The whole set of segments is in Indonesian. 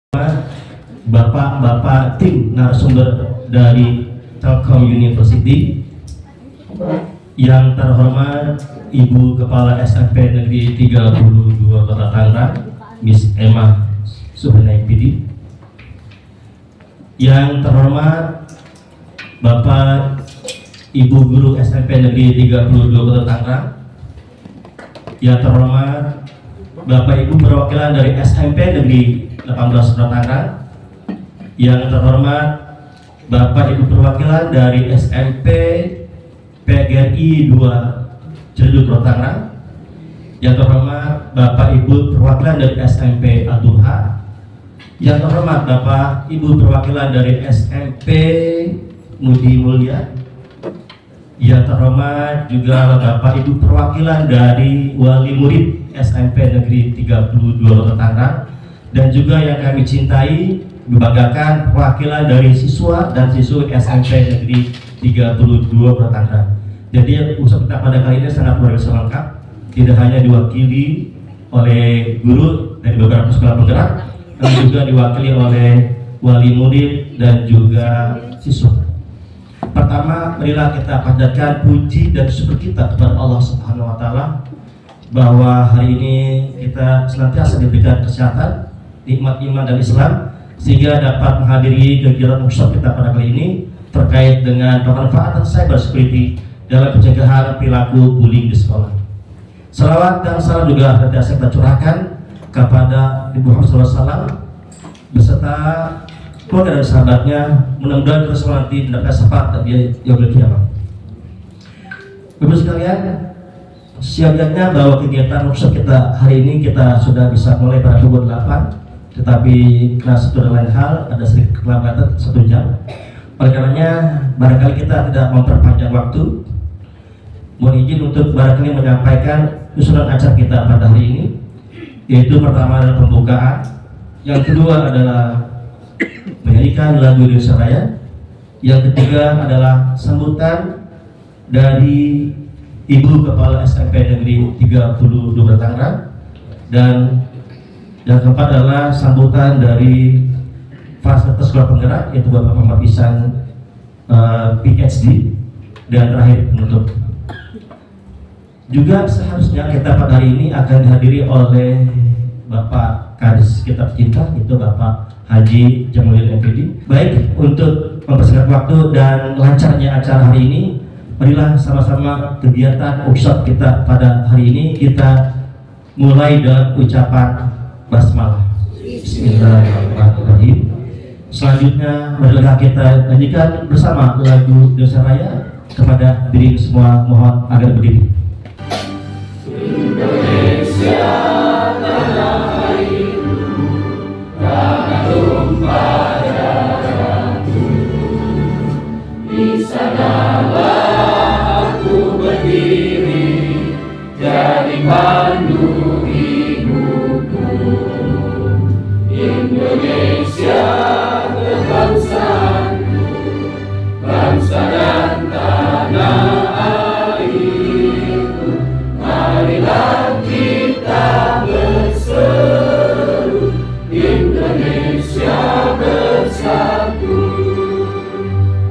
Bapak-bapak tim narasumber dari Telkom University, yang terhormat Ibu Kepala SMP Negeri 32 Kota Tangerang, Miss Emma Suhanaipidi, yang terhormat Bapak Ibu Guru SMP Negeri 32 Kota Tangerang, yang terhormat Bapak Ibu perwakilan dari SMP Negeri 18 Kota Tangerang, yang terhormat Bapak Ibu perwakilan dari SMP PGRI 2 Ciledug Kota Tangerang, yang terhormat Bapak Ibu perwakilan dari SMP Al-Duha, yang terhormat Bapak Ibu perwakilan dari SMP Mudi Mulia, yang terhormat juga Bapak Ibu perwakilan dari wali murid SMP Negeri 32 Kota Tangerang, dan juga yang kami cintai, membanggakan perwakilan dari siswa dan siswi SMP Negeri 32 Kota Tangerang. Jadi usaha kita pada kali ini sangat luar biasa lengkap, tidak hanya diwakili oleh guru dari beberapa sekolah penggerak, tapi juga diwakili oleh wali murid dan juga siswa. Pertama, marilah kita panjatkan puji dan syukur kita kepada Allah Subhanahu wa Ta'ala bahwa hari ini kita senantiasa diberikan kesehatan, nikmat iman dan Islam, sehingga dapat menghadiri kegiatan workshop kita pada kali ini terkait dengan pemanfaatan cyber security dalam pencegahan perilaku bullying di sekolah. Salawat dan salam juga senantiasa kita curahkan kepada Ibu Muhammad SAW beserta keluarga dan sahabatnya, mudah-mudahan kita semua nanti mendapat syafaat dan dia yaumil qiyamah. Bapak sekalian, siapnya bahwa kegiatan workshop kita hari ini kita sudah bisa mulai pada pukul 8, tetapi karena satu dan lain hal ada sedikit keterlambatan 1 jam. Oleh karenanya barangkali kita tidak memperpanjang waktu. Mohon izin untuk barangkali menyampaikan usulan acara kita pada hari ini, yaitu pertama adalah pembukaan, yang kedua adalah menyanyikan lagu Indonesia Raya, yang ketiga adalah sambutan dari Ibu Kepala SMP Negeri 32 Kota Tangerang, dan yang keempat adalah sambutan dari fasilitas sekolah penggerak, yaitu Bapak Muhammad Ihsan PhD, dan terakhir penutup. Juga seharusnya kita pada hari ini akan dihadiri oleh Bapak Kadis kita tercinta, itu Bapak Haji Jamulil MPD. Baik, untuk mempersingkat waktu dan lancarnya acara hari ini, marilah sama-sama kegiatan workshop kita pada hari ini kita mulai dengan ucapan basmalah. Bismillahirrahmanirrahim. Selanjutnya marilah kita nyanyikan bersama lagu Indonesia Raya. Kepada diri semua mohon agar berdiri. Indonesia tanah airku, tanah tumpah darahku, di sanalah aku berdiri jadi pandu hidupku. Indonesia kebangsaanku, bangsa dan tanah airku, marilah kita berseru, Indonesia bersatu.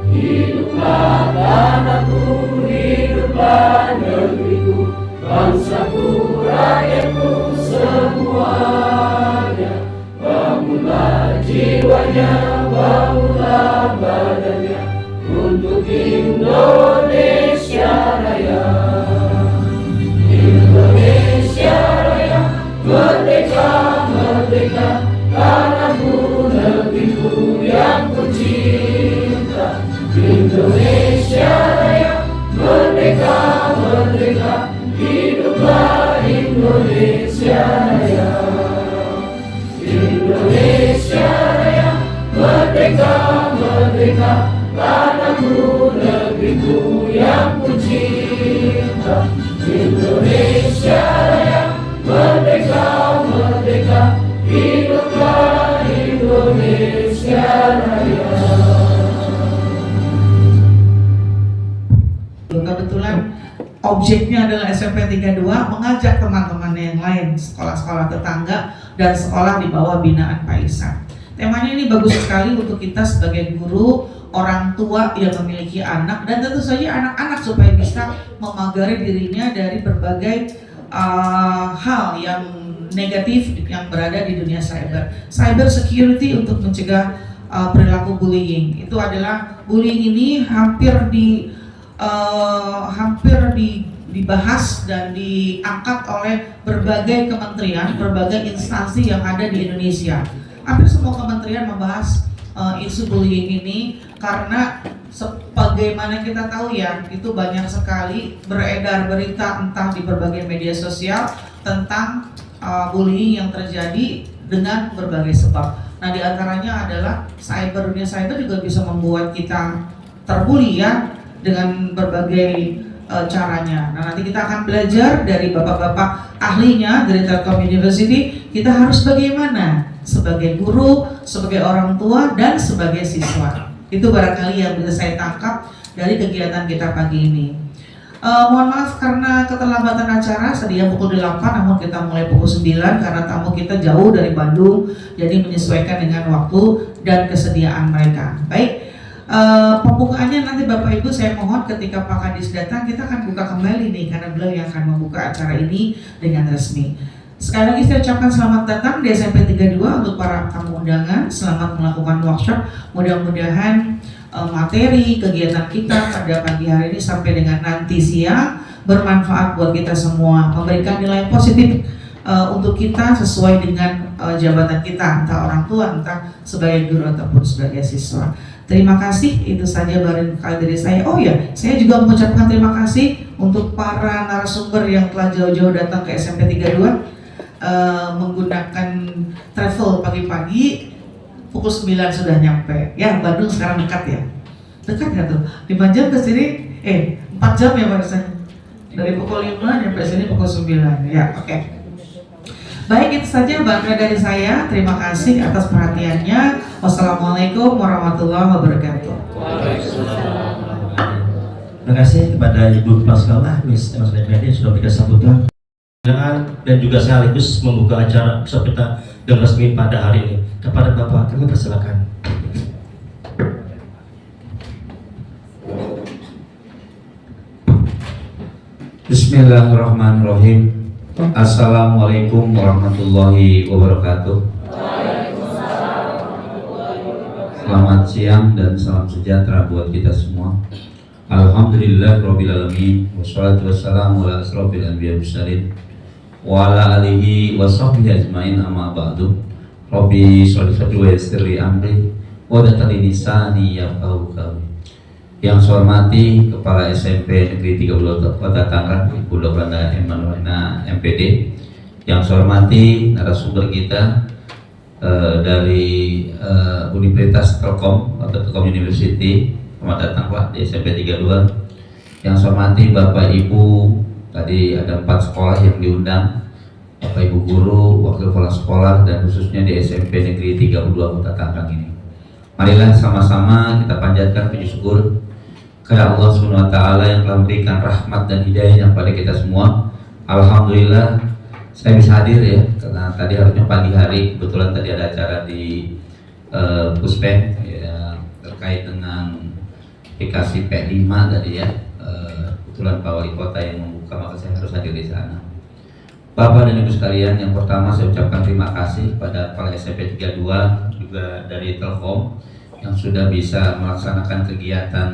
Hiduplah tanahku, hiduplah negeriku, bangsaku, rakyatku semuanya. Bangunlah jiwanya, bangunlah badannya untuk Indonesia Raya. Indonesia Raya, merdeka, merdeka, tanahku, negeriku yang kucinta. Indonesia Raya, merdeka, merdeka, hiduplah Indonesia Raya. Indonesia Raya, merdeka, merdeka, tanahku, negeriku yang kucinta. Indonesia Raya, merdeka, merdeka, hiduplah Indonesia Raya. Kebetulan objeknya adalah SMP 32 mengajak teman-temannya yang lain, sekolah-sekolah tetangga dan sekolah di bawah binaan Pak Ihsan. Temanya ini bagus sekali untuk kita sebagai guru, orang tua yang memiliki anak, dan tentu saja anak-anak supaya bisa memagari dirinya dari berbagai hal yang negatif yang berada di dunia cyber. Cyber security untuk mencegah perilaku bullying. Itu adalah bullying ini hampir dibahas dan diangkat oleh berbagai kementerian, berbagai instansi yang ada di Indonesia. Hampir semua kementerian membahas isu bullying ini karena sebagaimana kita tahu ya, itu banyak sekali beredar berita entah di berbagai media sosial tentang bullying yang terjadi dengan berbagai sebab. Nah, di antaranya adalah dunia cyber juga bisa membuat kita terbully ya dengan berbagai caranya. Nah, nanti kita akan belajar dari bapak-bapak ahlinya dari Telkom University, kita harus bagaimana sebagai guru, sebagai orang tua, dan sebagai siswa. Itu barangkali yang bisa saya tangkap dari kegiatan kita pagi ini. Mohon maaf karena keterlambatan acara, sedia pukul 8 namun kita mulai pukul 9 karena tamu kita jauh dari Bandung, jadi menyesuaikan dengan waktu dan kesediaan mereka. Baik, pembukaannya nanti Bapak Ibu saya mohon ketika Pak Kadis datang kita akan buka kembali nih karena beliau yang akan membuka acara ini dengan resmi. Sekali lagi saya ucapkan selamat datang di SMP 32 untuk para tamu undangan, selamat melakukan workshop. Mudah-mudahan materi kegiatan kita pada pagi hari ini sampai dengan nanti siang bermanfaat buat kita semua, memberikan nilai positif untuk kita sesuai dengan jabatan kita, entah orang tua, entah sebagai guru ataupun sebagai siswa. Terima kasih, itu saja barangkali dari saya. Oh ya, saya juga mengucapkan terima kasih untuk para narasumber yang telah jauh-jauh datang ke SMP 32 menggunakan travel pagi-pagi. Pukul 9 sudah nyampe. Ya, Bandung sekarang dekat ya. Dekat ya tuh. 5 jam ke sini, 4 jam ya barusan. Dari pukul 5 nyampe sini pukul 9. Ya, oke. Baik, itu saja barangkali dari saya. Terima kasih atas perhatiannya. Wassalamualaikum warahmatullahi wabarakatuh. Terima kasih kepada Ibu Kepala Sekolah, Miss Emma Sudaryadi sudah berikan sambutan dan juga sekaligus membuka acara kita dengan resmi pada hari ini. Kepada Bapak kami persilakan. Bismillahirrahmanirrahim. Assalamualaikum warahmatullahi wabarakatuh. Selamat siang dan salam sejahtera buat kita semua. Alhamdulillah rabbil alamin, wassalatu wassalamu ala asrofil anbiya mursalin wa ala alihi wa sahbihi ajmain, amma ba'du. Rabbi sholli sadri wa yassir li amri wa hlul lisani yafqahu qawli. Yang saya hormati Kepala SMP Negeri 32 Kota Tangerang, Ibu Dr. Emanuela MPD. Yang saya hormati narasumber kita dari Universitas Telkom atau Telkom University. Selamat datang Pak di SMP 32. Yang saya hormati Bapak Ibu, tadi ada 4 sekolah yang diundang, Bapak Ibu guru, wakil kepala sekolah, dan khususnya di SMP Negeri 32 Kota Tangerang ini. Marilah sama-sama kita panjatkan puji syukur kepada Allah Subhanahu wa taala yang telah memberikan rahmat dan hidayahnya kepada kita semua. Alhamdulillah saya bisa hadir ya, karena tadi harusnya pagi hari, kebetulan tadi ada acara di Puspeng ya, terkait dengan aplikasi P5 tadi ya. Kebetulan Pak Wali Kota yang membuka, maka saya harus hadir di sana. Bapak dan Ibu sekalian, yang pertama saya ucapkan terima kasih kepada Kepala SMP 32 juga dari Telkom yang sudah bisa melaksanakan kegiatan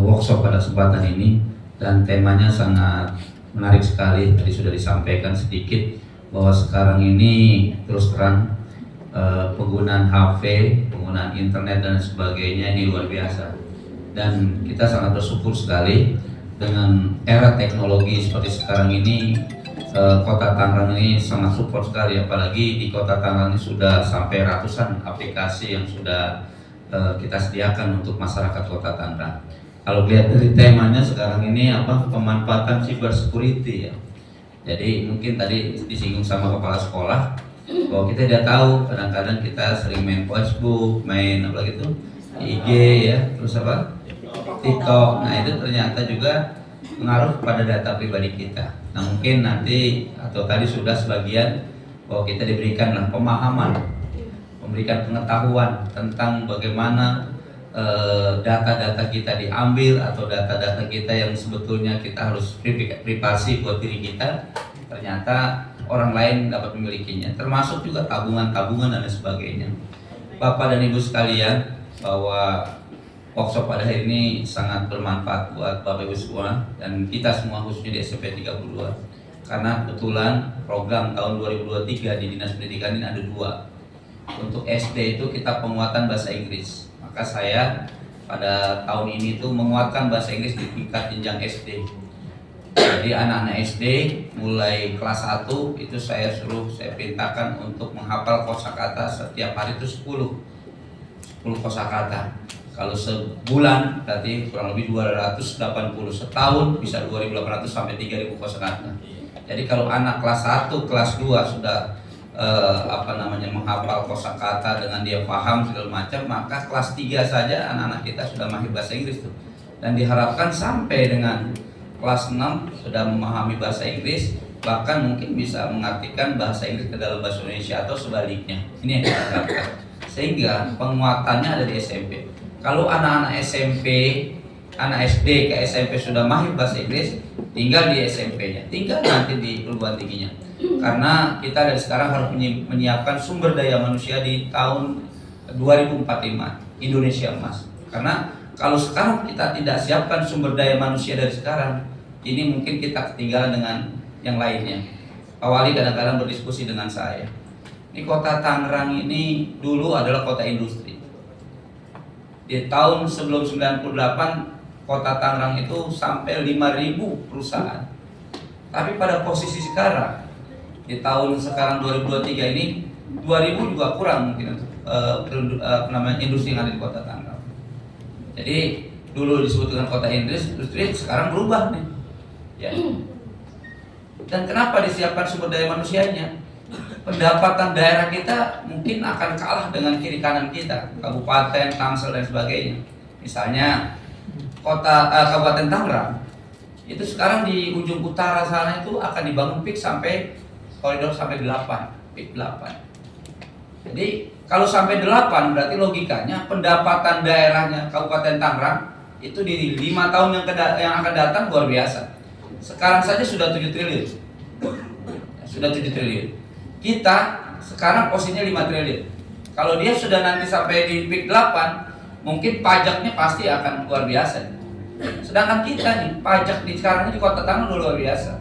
workshop pada kesempatan ini, dan temanya sangat menarik sekali. Tadi sudah disampaikan sedikit bahwa sekarang ini terus terang penggunaan HP, penggunaan internet dan sebagainya ini luar biasa, dan kita sangat bersyukur sekali dengan era teknologi seperti sekarang ini. Kota Tangerang ini sangat support sekali, apalagi di Kota Tangerang ini sudah sampai ratusan aplikasi yang sudah kita sediakan untuk masyarakat Kota Tangerang. Kalau lihat dari temanya sekarang ini pemanfaatan cyber security ya. Jadi mungkin tadi disinggung sama kepala sekolah bahwa kita tidak tahu, kadang-kadang kita sering main Facebook, main apa gitu, IG ya, terus TikTok. Nah itu ternyata juga mengaruh pada data pribadi kita. Nah mungkin nanti atau tadi sudah sebagian bahwa kita diberikanlah pemahaman memberikan pengetahuan tentang bagaimana data-data kita diambil atau data-data kita yang sebetulnya kita harus privasi buat diri kita, ternyata orang lain dapat memilikinya, termasuk juga tabungan-tabungan dan lain sebagainya. Bapak dan Ibu sekalian, bahwa workshop pada hari ini sangat bermanfaat buat Bapak Ibu semua dan kita semua khususnya di SMP 32, karena kebetulan program tahun 2023 di Dinas Pendidikan ini ada 2. Untuk SD itu kita penguatan bahasa Inggris. Maka saya pada tahun ini tuh menguatkan bahasa Inggris di tingkat jenjang SD. Jadi anak-anak SD mulai kelas 1 itu saya perintahkan untuk menghafal kosakata setiap hari itu 10 kosakata. Kalau sebulan berarti kurang lebih 280, setahun bisa 2.800 sampai 3.000 kosakata. Jadi kalau anak kelas 1, kelas 2 sudah menghafal kosakata dengan dia paham segala macam, maka kelas 3 saja anak-anak kita sudah mahir bahasa Inggris tuh. Dan diharapkan sampai dengan kelas 6 sudah memahami bahasa Inggris, bahkan mungkin bisa mengartikan bahasa Inggris ke dalam bahasa Indonesia atau sebaliknya. Ini yang kita harapkan. Sehingga penguatannya ada di SMP. Kalau anak-anak SMP, anak SD ke SMP sudah mahir bahasa Inggris, tinggal di SMP-nya, tinggal nanti di perguruan tingginya. Karena kita dari sekarang harus menyiapkan sumber daya manusia di tahun 2045, Indonesia Emas. Karena kalau sekarang kita tidak siapkan sumber daya manusia dari sekarang, ini mungkin kita ketinggalan dengan yang lainnya. Pak Wali kadang-kadang berdiskusi dengan saya. Ini kota Tangerang ini dulu adalah kota industri. Di tahun sebelum 98, kota Tangerang itu sampai 5.000 perusahaan. Tapi pada posisi sekarang, di tahun sekarang 2023 ini 2.000 juga kurang mungkin industri yang ada di kota Tangerang. Jadi dulu disebut dengan kota industri, sekarang berubah nih. Ya. Dan kenapa disiapkan sumber daya manusianya? Pendapatan daerah kita mungkin akan kalah dengan kiri kanan kita, kabupaten, Tangsel dan sebagainya. Misalnya Kabupaten Tangerang itu sekarang di ujung utara sana itu akan dibangun PIK sampai koridor sampai 8, PIK 8. Jadi kalau sampai 8 berarti logikanya pendapatan daerahnya Kabupaten Tangerang itu di 5 tahun yang akan datang luar biasa. Sekarang saja sudah 7 triliun. Sudah 7 triliun. Kita sekarang posisinya 5 triliun. Kalau dia sudah nanti sampai di PIK 8, mungkin pajaknya pasti akan luar biasa. Sedangkan kita nih, pajak di sekarang di Kota Tangerang luar biasa.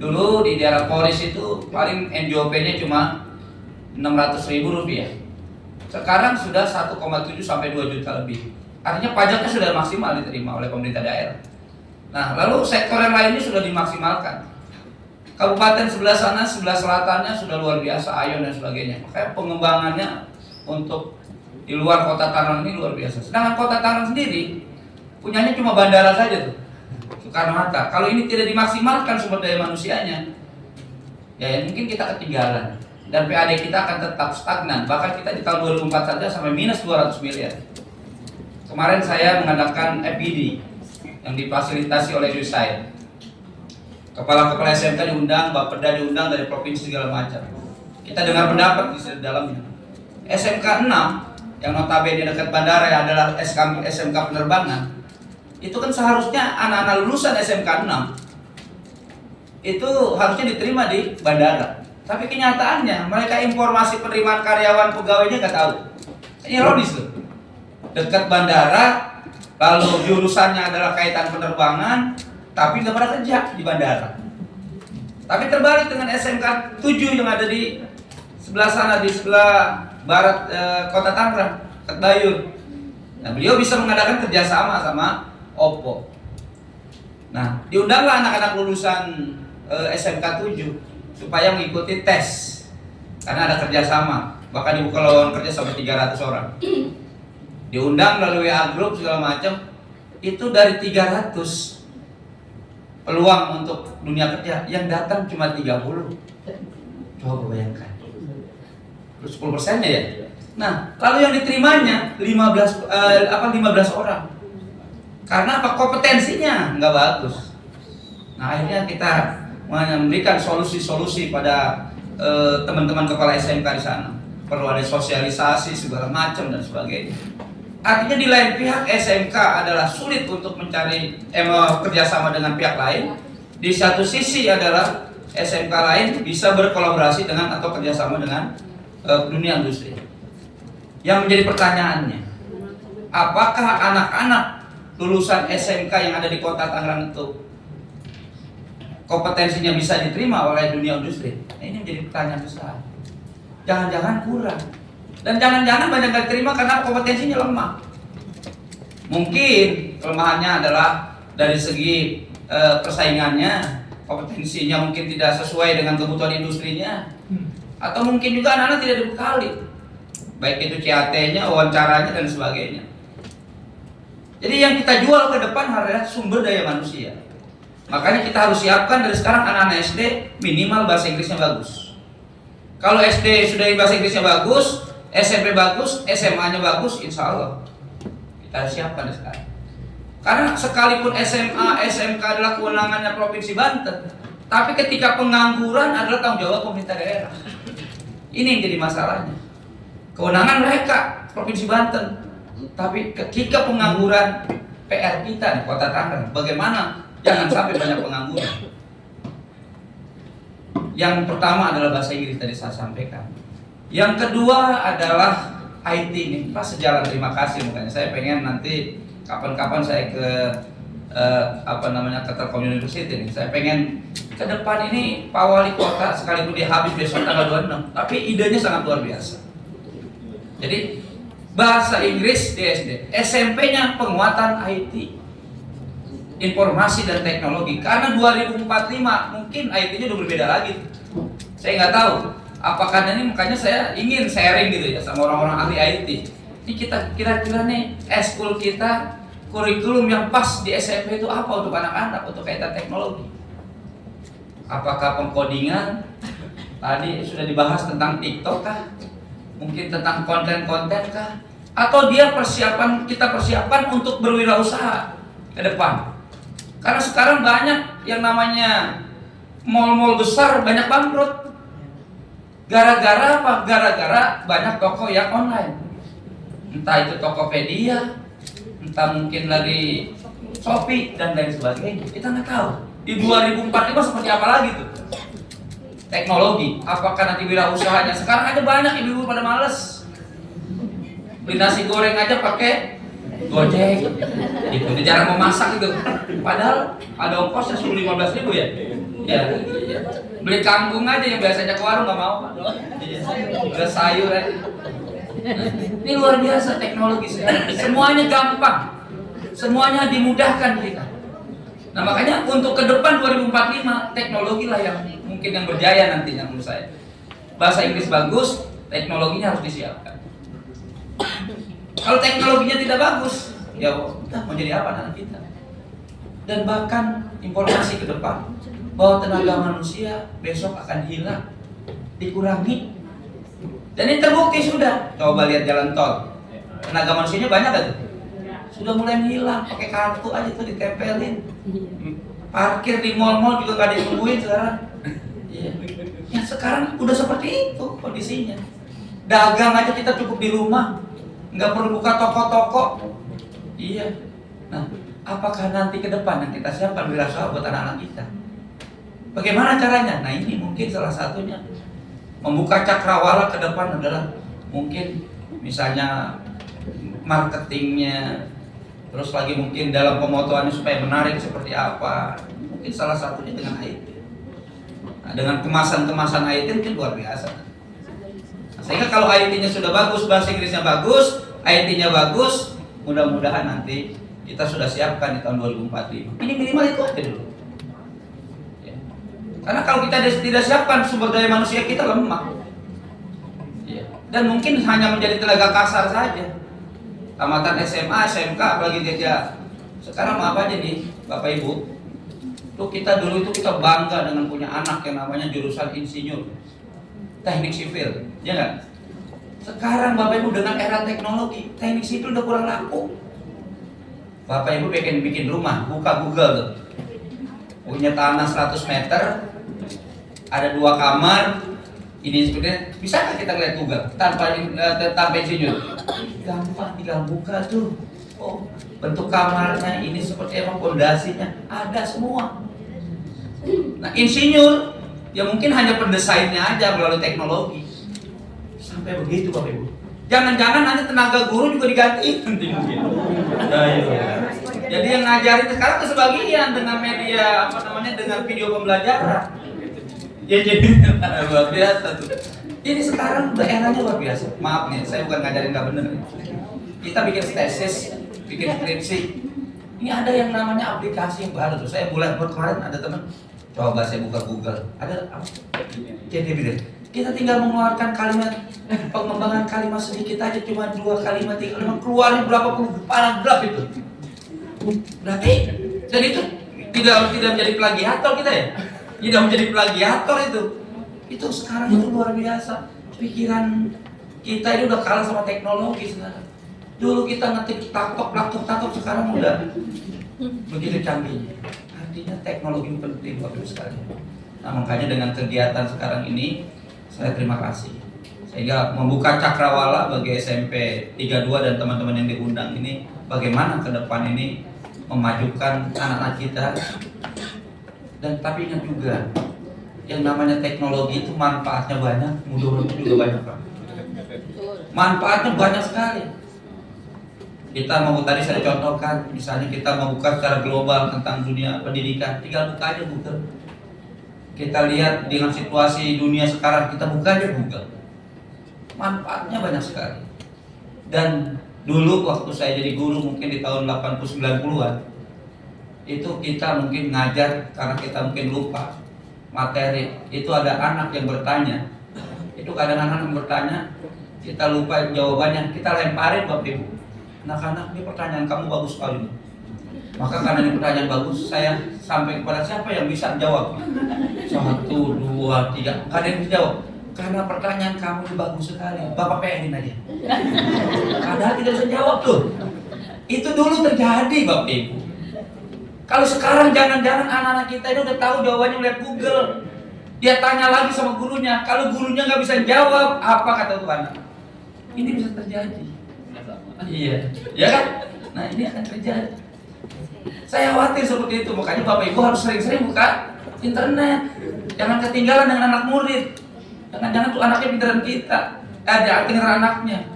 Dulu di daerah Poris itu paling NJOP-nya cuma Rp600.000. Sekarang sudah 1,7 sampai 2 juta lebih. Artinya pajaknya sudah maksimal diterima oleh pemerintah daerah. Nah, lalu sektor yang lainnya sudah dimaksimalkan. Kabupaten sebelah sana, sebelah selatannya sudah luar biasa, Ayon dan sebagainya. Makanya pengembangannya untuk di luar Kota Tangerang ini luar biasa. Sedangkan Kota Tangerang sendiri punyanya cuma bandara saja tuh, Soekarno-Hatta. Kalau ini tidak dimaksimalkan sumber daya manusianya, ya mungkin kita ketinggalan. Dan PAD kita akan tetap stagnan. Bahkan kita di tahun 2004 saja sampai minus 200 miliar. Kemarin saya mengadakan FGD yang difasilitasi oleh USAID. Kepala-kepala SMK diundang, Bapeda diundang dari provinsi segala macam. Kita dengar pendapat di dalamnya. SMK 6 yang notabene dekat bandara yang adalah SMK penerbangan, itu kan seharusnya anak-anak lulusan SMK 6 itu harusnya diterima di bandara. Tapi kenyataannya mereka informasi penerimaan karyawan pegawainya nggak tahu. Ini ironis loh. Dekat bandara, lalu jurusannya adalah kaitan penerbangan, tapi nggak pernah kerja di bandara. Tapi terbalik dengan SMK 7 yang ada di sebelah sana, di sebelah barat Kota Tangerang, Bayur. Nah, beliau bisa mengadakan kerjasama sama Oppo. Nah, diundanglah anak-anak lulusan SMK 7 supaya mengikuti tes, karena ada kerjasama, bahkan dibuka lowongan kerja sampai 300 orang. Diundang melalui WA Group segala macam. Itu dari 300 peluang untuk dunia kerja, yang datang cuma 30. Coba bayangkan, 10%-nya ya. Nah, lalu yang diterimanya 15 orang. Karena apa? Kompetensinya nggak bagus. Nah, akhirnya kita memberikan solusi-solusi pada teman-teman kepala SMK di sana. perlu ada sosialisasi segala macam dan sebagainya. Artinya di lain pihak SMK adalah sulit untuk mencari kerjasama dengan pihak lain. Di satu sisi adalah SMK lain bisa berkolaborasi dengan atau kerjasama dengan dunia industri. Yang menjadi pertanyaannya, apakah anak-anak lulusan SMK yang ada di kota Tangerang itu kompetensinya bisa diterima oleh dunia industri? Nah, ini menjadi pertanyaan besar. Jangan-jangan kurang. Dan jangan-jangan banyak yang diterima karena kompetensinya lemah. Mungkin kelemahannya adalah dari segi persaingannya, kompetensinya mungkin tidak sesuai dengan kebutuhan industrinya, atau mungkin juga anak-anak tidak dibekali, baik itu CAT-nya, wawancaranya dan sebagainya. Jadi yang kita jual ke depan adalah sumber daya manusia. Makanya kita harus siapkan dari sekarang anak-anak SD minimal bahasa Inggrisnya bagus. Kalau SD sudah bahasa Inggrisnya bagus, SMP bagus, SMA-nya bagus, insya Allah kita harus siapkan dari sekarang. Karena sekalipun SMA, SMK adalah kewenangannya Provinsi Banten, tapi ketika pengangguran adalah tanggung jawab pemerintah daerah. Ini yang jadi masalahnya. Kewenangan mereka Provinsi Banten, tapi ketika pengangguran PR kita di Kota Tangerang, bagaimana jangan sampai banyak pengangguran. Yang pertama adalah bahasa Inggris tadi saya sampaikan. Yang kedua adalah IT ini. Pas sejalan, terima kasih, makanya saya pengen nanti kapan-kapan saya ke ke Telkom University nih. Saya pengen ke depan ini Pak Wali Kota sekalipun dia habis besok tanggal 26, tapi idenya sangat luar biasa. Jadi bahasa Inggris di SD, SMP-nya penguatan IT, informasi dan teknologi. Karena 2045 mungkin IT-nya udah berbeda lagi. Saya nggak tahu apakah ini, makanya saya ingin sharing gitu ya sama orang-orang ahli IT. Ini kita kira-kira nih eskul kita, kurikulum yang pas di SMP itu apa untuk anak-anak untuk kaitan teknologi? Apakah pengkodingan? Tadi sudah dibahas tentang TikTok kah? Mungkin tentang konten-konten kah? Atau dia kita persiapan untuk berwirausaha ke depan? Karena sekarang banyak yang namanya mall-mall besar banyak bangkrut. Gara-gara apa? Gara-gara banyak toko yang online. Entah itu Tokopedia, entah mungkin lagi Shopee dan lain sebagainya. Kita nggak tahu. Di 2045 seperti apa lagi tuh? Teknologi. Apakah nanti wirausahanya? Sekarang aja banyak ibu-ibu pada males. Beli nasi goreng aja pakai Gojek. Itu jarang memasak itu. Padahal ada ongkosnya 15.000 ya. Ya. Beli kangkung aja yang biasanya ke warung nggak mau, Pak. Beli sayur aja. Ini luar biasa teknologi sekarang. Semuanya gampang. Semuanya dimudahkan kita. Nah, makanya untuk ke depan 2045 teknologi lah yang mungkin yang berjaya nantinya menurut saya. Bahasa Inggris bagus, teknologinya harus disiapkan. Kalau teknologinya tidak bagus, ya kita mau jadi apa anak kita? Dan bahkan informasi ke depan bahwa tenaga manusia besok akan hilang, dikurangi. Dan ini terbukti sudah. Coba lihat jalan tol, tenaga manusianya banyak gak tuh? Sudah mulai hilang, pakai kartu aja tuh ditempelin. Parkir di mal-mal juga gak ada yang nungguin sekarang. Iya. Ya sekarang udah seperti itu kondisinya. Dagang aja kita cukup di rumah, nggak perlu buka toko-toko. Iya. Nah, apakah nanti ke depan yang kita siapkan wirausaha buat anak-anak kita? Bagaimana caranya? Nah, ini mungkin salah satunya. Membuka cakrawala ke depan adalah mungkin misalnya marketingnya, terus lagi mungkin dalam pemotoannya supaya menarik seperti apa. Mungkin salah satunya dengan IT. Nah, dengan kemasan-kemasan IT mungkin luar biasa. Nah, sehingga kalau IT-nya sudah bagus, bahasa Inggrisnya bagus, IT-nya bagus, mudah-mudahan nanti kita sudah siapkan di tahun 2045. Ini minimal itu aja dulu. Ya. Karena kalau kita tidak siapkan, sumber daya manusia kita lemah. Ya. Dan mungkin hanya menjadi tenaga kasar saja. Tamatan SMA, SMK, apalagi dia sekarang apa aja nih, Bapak Ibu? Tuh kita dulu itu kita bangga dengan punya anak yang namanya jurusan insinyur, teknik sipil, ya kan? Sekarang Bapak Ibu dengan era teknologi, teknik sipil udah kurang laku. Bapak Ibu bikin rumah, buka Google tuh. Punya tanah 100 meter, ada 2 kamar, Ini sebenarnya bisa nggak kita lihat Google tanpa insinyur? Gampang, tinggal buka tuh. Oh, bentuk kamarnya ini seperti apa, fondasinya ada semua. Nah, insinyur ya mungkin hanya pendesainnya aja melalui teknologi. Sampai begitu Bapak Ibu. Jangan-jangan nanti tenaga guru juga diganti nanti mungkin. Nah, iya. Jadi yang ngajarin sekarang kesebagian dengan media dengan video pembelajaran. Ya jadi luar biasa tuh. Ini sekarang daerahnya luar biasa. Maaf nih, saya bukan ngajarin nggak bener. Kita bikin tesis, bikin skripsi. Ini ada yang namanya aplikasi yang baru tuh. Saya bulan kemarin ada teman, coba saya buka Google. Ada apa? Jadi kita tinggal mengeluarkan kalimat pengembangan kalimat sedikit aja, cuma 2 kalimat, 3 kalimat, keluarin berapa puluh paragraf itu. Berarti dan itu tidak menjadi plagiator kita ya. Tidak menjadi plagiator itu. Itu sekarang itu luar biasa. Pikiran kita ini udah kalah sama teknologi sekarang. Dulu kita ngetik taktok, sekarang udah begitu canggih. Artinya teknologi penting waktu sekali. Nah, makanya dengan kegiatan sekarang ini saya terima kasih. Sehingga membuka cakrawala bagi SMP 32 dan teman-teman yang diundang ini, bagaimana ke depan ini memajukan anak-anak kita. Dan tapi ingat juga, yang namanya teknologi itu manfaatnya banyak, mudaratnya juga banyak Pak. Manfaatnya banyak sekali. Kita mau tadi saya contohkan, misalnya kita mau buka secara global tentang dunia pendidikan, tinggal buka aja Google. Kita lihat dengan situasi dunia sekarang, kita buka aja Google. Manfaatnya banyak sekali. Dan dulu waktu saya jadi guru mungkin di tahun 80-90-an, itu kita mungkin ngajar karena kita mungkin lupa materi. Itu ada anak yang bertanya, itu kadang anak yang bertanya, kita lupa jawabannya, kita lemparin Bapak Ibu. Anak-anak, ini pertanyaan kamu bagus sekali. Maka karena ini pertanyaan bagus, saya sampai kepada siapa yang bisa jawab. 1, 2, 3, gak ada yang bisa jawab. Karena pertanyaan kamu ini bagus sekali, Bapak PN aja. Padahal tidak bisa jawab tuh. Itu dulu terjadi Bapak Ibu. Kalau sekarang jangan-jangan anak-anak kita ini udah tahu jawabannya lihat Google. Dia tanya lagi sama gurunya. Kalau gurunya nggak bisa jawab, apa kata tuh anak? Ini bisa terjadi. Iya, ya kan? Nah ini akan terjadi. Saya khawatir seperti itu. Makanya Bapak Ibu harus sering-sering buka internet. Jangan ketinggalan dengan anak murid. Jangan-jangan tuh anaknya pintaran kita. Ada pintaran anaknya.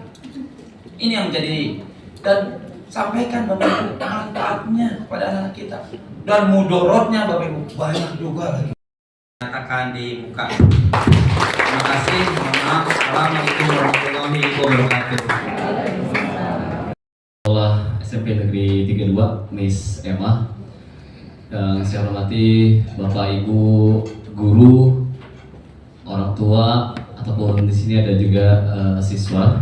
Ini yang menjadi, dan sampaikan Bapak Ibu manfaatnya kepada anak kita. Dan mudorotnya Bapak Ibu banyak juga lagi. Akan dibuka. Terima kasih. Mohon maaf. Assalamualaikum warahmatullahi wabarakatuh. Sekolah SMP Negeri 32 Miss Emma, yang saya hormati Bapak Ibu guru, orang tua, ataupun di sini ada juga siswa.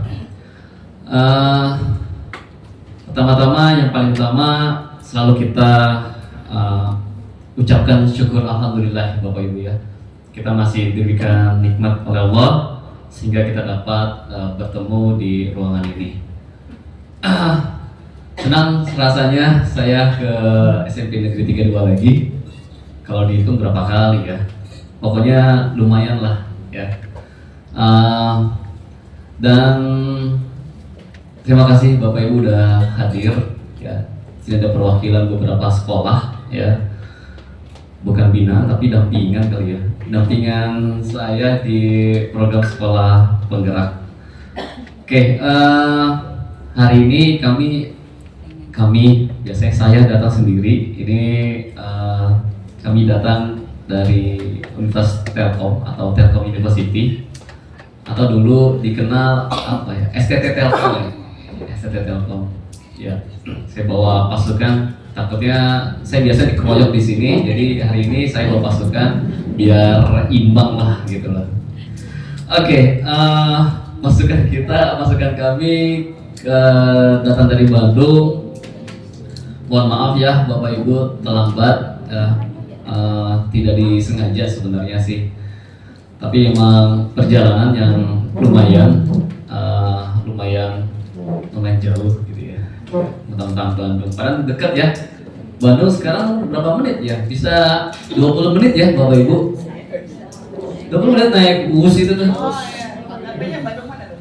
Pertama-tama, yang paling utama selalu kita ucapkan syukur alhamdulillah Bapak Ibu ya. Kita masih diberikan nikmat oleh Allah sehingga kita dapat bertemu di ruangan ini. Senang rasanya saya ke SMP Negeri 32 lagi. Kalau dihitung berapa kali ya, pokoknya lumayan lah ya. Dan terima kasih Bapak Ibu udah hadir ya. Sini ada perwakilan beberapa sekolah ya. Bukan bina tapi dampingan kali ya. Dampingan saya di program sekolah penggerak. Oke, hari ini kami biasanya saya datang sendiri. Ini kami datang dari Universitas Telkom atau Telkom University, atau dulu dikenal apa ya, STT Telkom ya. STT Telkom ya. Saya bawa pasukan, takutnya saya biasa dikeroyok di sini, jadi hari ini saya bawa pasukan biar imbang lah gitu loh. Oke, pasukan kami datang dari Bandung. Mohon maaf ya Bapak Ibu terlambat ya. Tidak disengaja sebenarnya sih, tapi emang perjalanan yang lumayan jauh gitu ya. Tentang Bandung, padahal dekat ya. Bandung sekarang berapa menit ya? Bisa 20 menit ya Bapak Ibu? 20 menit naik bus itu tuh.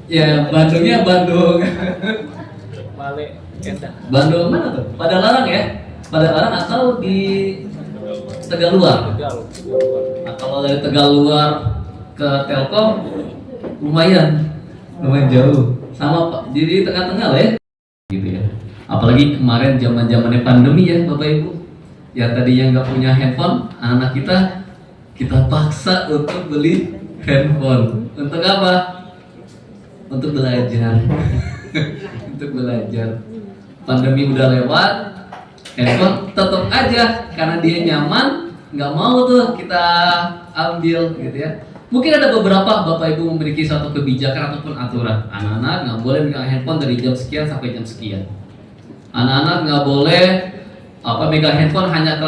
Ya, Bandungnya Bandung. Bandung mana tuh? Padalarang ya? Padalarang atau di Tegaluar? Nah, kalau dari Tegaluar ke Telkom lumayan jauh. Sama Pak, jadi tengah-tengah lah ya. Gitu ya. Apalagi kemarin zaman-zamannya pandemi ya Bapak Ibu. Yang tadinya nggak punya handphone, anak-anak kita paksa untuk beli handphone. Untuk apa? Untuk belajar. Untuk belajar. Pandemi udah lewat, handphone tetap aja karena dia nyaman, nggak mau tuh kita ambil gitu ya. Mungkin ada beberapa Bapak Ibu memiliki suatu kebijakan ataupun aturan. Anak-anak nggak boleh megang handphone dari jam sekian sampai jam sekian. Anak-anak nggak boleh megang handphone hanya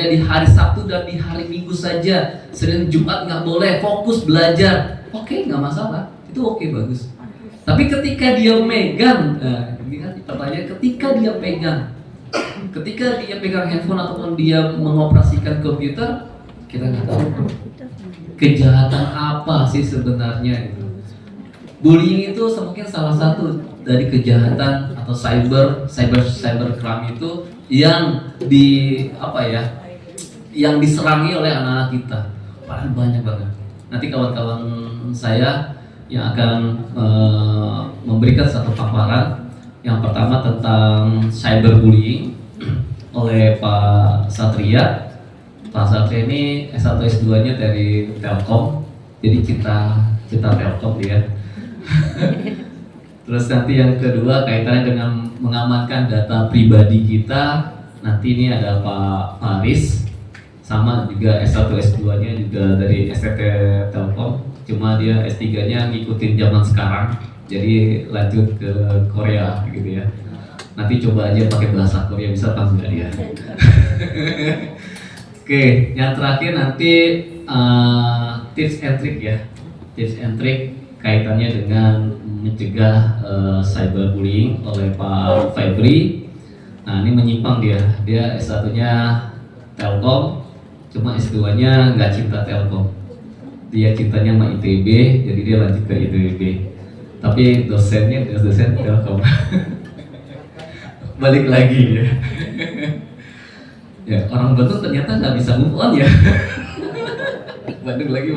di hari Sabtu dan di hari Minggu saja. Senin Jumat nggak boleh, fokus belajar. Oke, nggak masalah, itu oke, bagus. Tapi ketika dia megang, ini kan pertanyaan, ketika dia pegang handphone ataupun dia mengoperasikan komputer, kita nggak tahu kejahatan apa sih sebenarnya itu. Bullying itu mungkin salah satu dari kejahatan atau cyber crime itu yang yang diserangi oleh anak-anak kita. Padahal banyak banget. Nanti kawan-kawan saya yang akan memberikan satu paparan. Yang pertama tentang cyberbullying oleh Pak Satria. Pak Satria ini S1 S2-nya dari Telkom. Jadi kita Telkom dia. Terus nanti yang kedua kaitannya dengan mengamankan data pribadi kita. Nanti ini ada Pak Faris, sama juga S1 S2-nya juga dari STT Telkom. Cuma dia S3-nya ngikutin zaman sekarang, jadi lanjut ke Korea gitu ya. Nanti coba aja pakai bahasa Korea, bisa apa enggak dia. Oke, yang terakhir nanti tips and trick ya. Tips and trick kaitannya dengan mencegah cyberbullying oleh Pak Febri. Nah, ini menyimpang dia S1-nya Telkom, cuma S2-nya nggak cinta Telkom. Dia cintanya sama ITB, jadi dia lanjut ke ITB. Tapi dosen Telkom. Balik lagi ya. Ya, orang Bandung ternyata nggak bisa move on ya. Bandung lagi.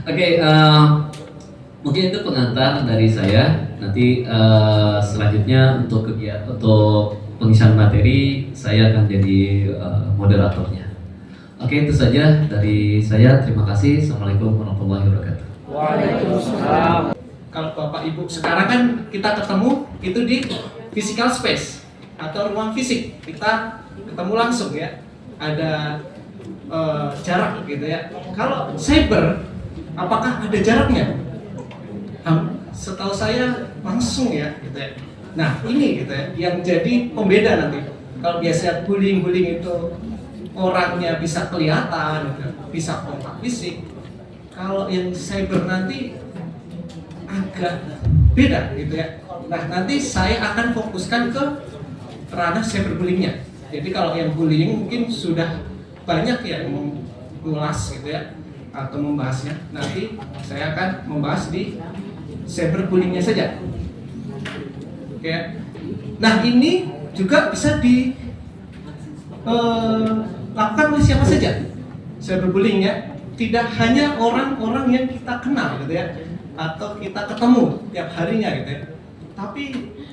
Oke, mungkin itu pengantar dari saya. Nanti selanjutnya untuk pengisian materi saya akan jadi moderatornya. Oke, itu saja dari saya. Terima kasih. Assalamualaikum warahmatullahi wabarakatuh. Waalaikumsalam. Kalau Bapak Ibu sekarang kan kita ketemu itu di physical space atau ruang fisik, kita ketemu langsung ya, ada jarak gitu ya. Kalau cyber, apakah ada jaraknya? Setahu saya langsung ya gitu ya. Nah ini gitu ya yang jadi pembeda nanti. Kalau biasa bullying itu orangnya bisa kelihatan gitu, bisa kontak fisik. Kalau yang cyber nanti agak beda gitu ya. Nah nanti saya akan fokuskan ke ranah cyberbullyingnya. Jadi kalau yang bullying mungkin sudah banyak yang mengulas gitu ya atau membahasnya. Nanti saya akan membahas di cyberbullyingnya saja. Oke. Nah ini juga bisa dilakukan oleh siapa saja cyberbullying ya. Tidak hanya orang-orang yang kita kenal gitu ya atau kita ketemu tiap harinya gitu ya. Tapi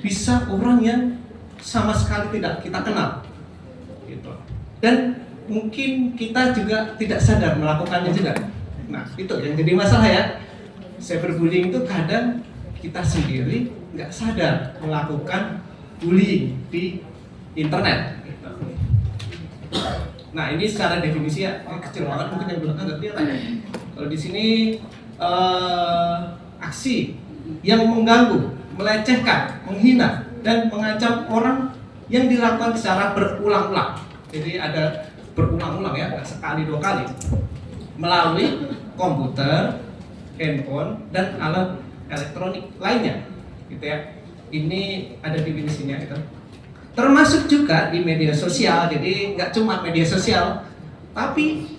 bisa orang yang sama sekali tidak kita kenal gitu. Dan mungkin kita juga tidak sadar melakukannya juga. Nah itu yang jadi masalah ya. Cyberbullying itu kadang kita sendiri nggak sadar melakukan bullying di internet gitu. Nah ini secara definisi ya kecil banget, mungkin yang belakang nggak kelihatan. Kalau di sini aksi yang mengganggu, melecehkan, menghina dan mengancam orang yang dilakukan secara berulang-ulang. Jadi ada berulang-ulang ya, nggak sekali dua kali melalui komputer, handphone dan alat elektronik lainnya, gitu ya. Ini ada definisinya gitu. Termasuk juga di media sosial, jadi nggak cuma media sosial, tapi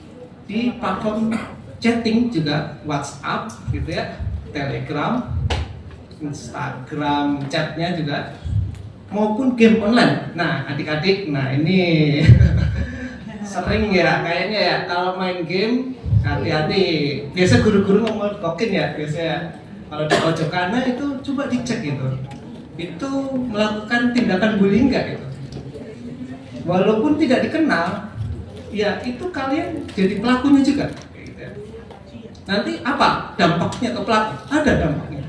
di platform chatting juga, WhatsApp gitu ya, Telegram, Instagram chatnya juga, maupun game online. Nah adik-adik, nah ini sering ya kayaknya ya kalau main game hati-hati. Biasa guru-guru ngomongin ya, biasanya kalau di pojokannya itu coba dicek gitu, itu melakukan tindakan bullying nggak gitu. Walaupun tidak dikenal, ya itu kalian jadi pelakunya juga. Gitu ya. Nanti apa dampaknya ke pelaku? Ada dampaknya.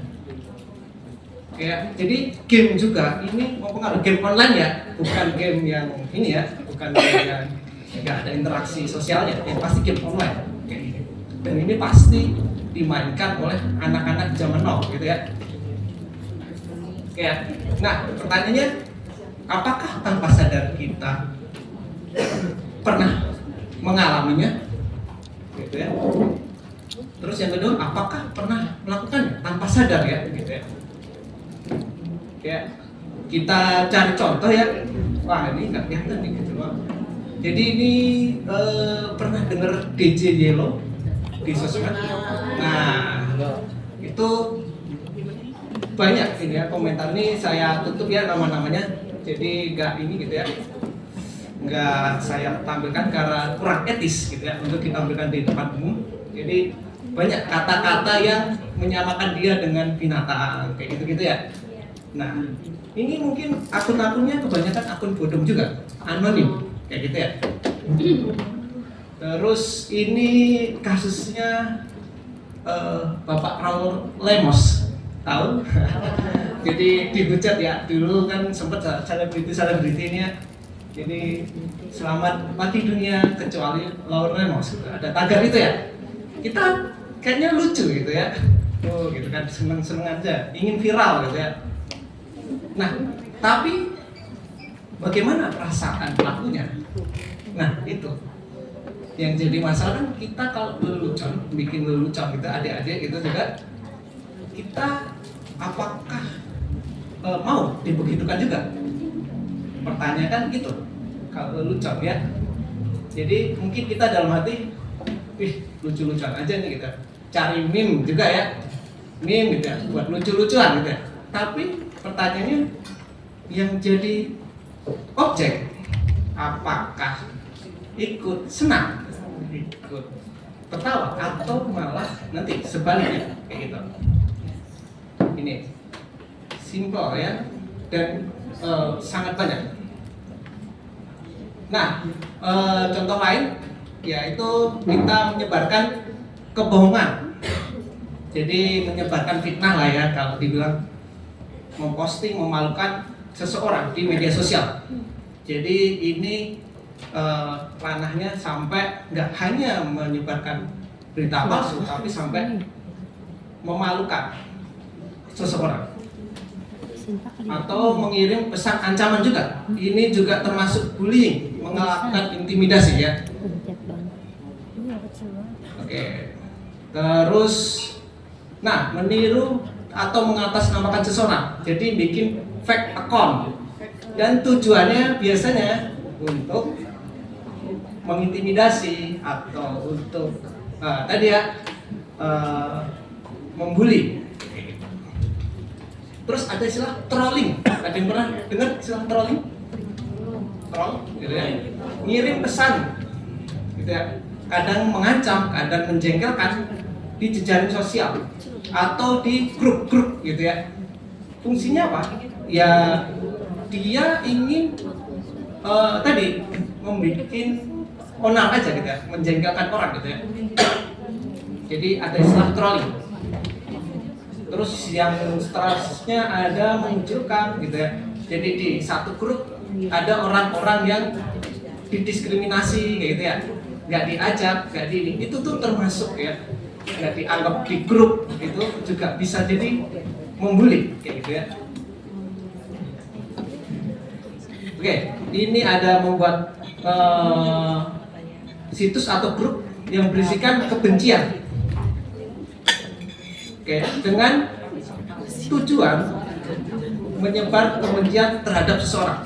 Kayak jadi game juga ini mau pengaruh, game online ya, bukan game yang ini ya, bukan game yang nggak ada interaksi sosialnya, yang pasti game online. Kayak gini. Dan ini pasti dimainkan oleh anak-anak zaman now gitu ya. Kayak, nah pertanyaannya, apakah tanpa sadar kita pernah mengalaminya, gitu ya? Terus yang kedua, apakah pernah melakukannya tanpa sadar ya, gitu ya? Kayak kita cari contoh ya, wah ini nggak kelihatan nih gitu loh. Jadi ini pernah dengar DJ Yellow di sosmed. Nah itu banyak ini ya komentar, ini saya tutup ya nama-namanya, jadi nggak ini gitu ya, nggak saya tampilkan karena kurang etis gitu ya untuk ditampilkan di tempat umum. Jadi banyak kata-kata yang menyamakan dia dengan binatang kayak gitu-gitu ya. Nah ini mungkin akun-akunnya kebanyakan akun bodong juga, anonim kayak gitu ya. Terus ini kasusnya Bapak Raul Lemos, tahu? Jadi dihujat ya, dulu kan sempat selebriti ini ya. Jadi selamat mati dunia kecuali Raul Lemos, ada tagar itu ya. Kita kayaknya lucu gitu ya, oh gitu kan, seneng-seneng aja, ingin viral gitu ya. Nah tapi bagaimana perasaan pelakunya? Nah itu yang jadi masalah kan, kita kalau lelucon, bikin lelucon gitu adik-adik gitu juga, kita apakah mau dibegitukan juga? Pertanyaan kan gitu kalau lelucon ya. Jadi mungkin kita dalam hati, wih lucu-lucuan aja nih kita cari meme juga ya, meme gitu ya, buat lucu-lucuan gitu ya. Tapi pertanyaannya, yang jadi objek apakah ikut senang, ikut tertawa, atau malah nanti sebaliknya kayak gitu. Ini simple ya, dan sangat banyak. Nah contoh lain yaitu kita menyebarkan kebohongan, jadi menyebarkan fitnah lah ya kalau dibilang, memposting memalukan seseorang di media sosial. Jadi ini ranahnya sampai nggak hanya menyebarkan berita palsu, tapi sampai memalukan seseorang atau mengirim pesan ancaman juga. Ini juga termasuk bullying, melakukan intimidasi ya. Oke. Terus, nah meniru atau mengatasnamakan seseorang, jadi bikin fake account, dan tujuannya biasanya untuk mengintimidasi atau untuk tadi ya membuli. Terus ada istilah trolling. Ada yang pernah dengar istilah trolling? Troll, gitu ya. Ngirim pesan, gitu ya. Kadang mengancam, kadang menjengkelkan di jejaring sosial atau di grup-grup, gitu ya. Fungsinya apa? Ya dia ingin tadi membuat onar aja gitu ya, menjengkelkan orang gitu ya. Jadi ada istilah trolling. Terus yang seterusnya ada menunjukkan gitu ya. Jadi di satu grup ada orang-orang yang didiskriminasi kayak gitu ya, nggak diajak, nggak di ini, itu tuh termasuk ya, nggak dianggap di grup, itu juga bisa jadi membuli kayak gitu ya. Oke, ini ada membuat situs atau grup yang berisikan kebencian. Oke, dengan tujuan menyebar kebencian terhadap seseorang.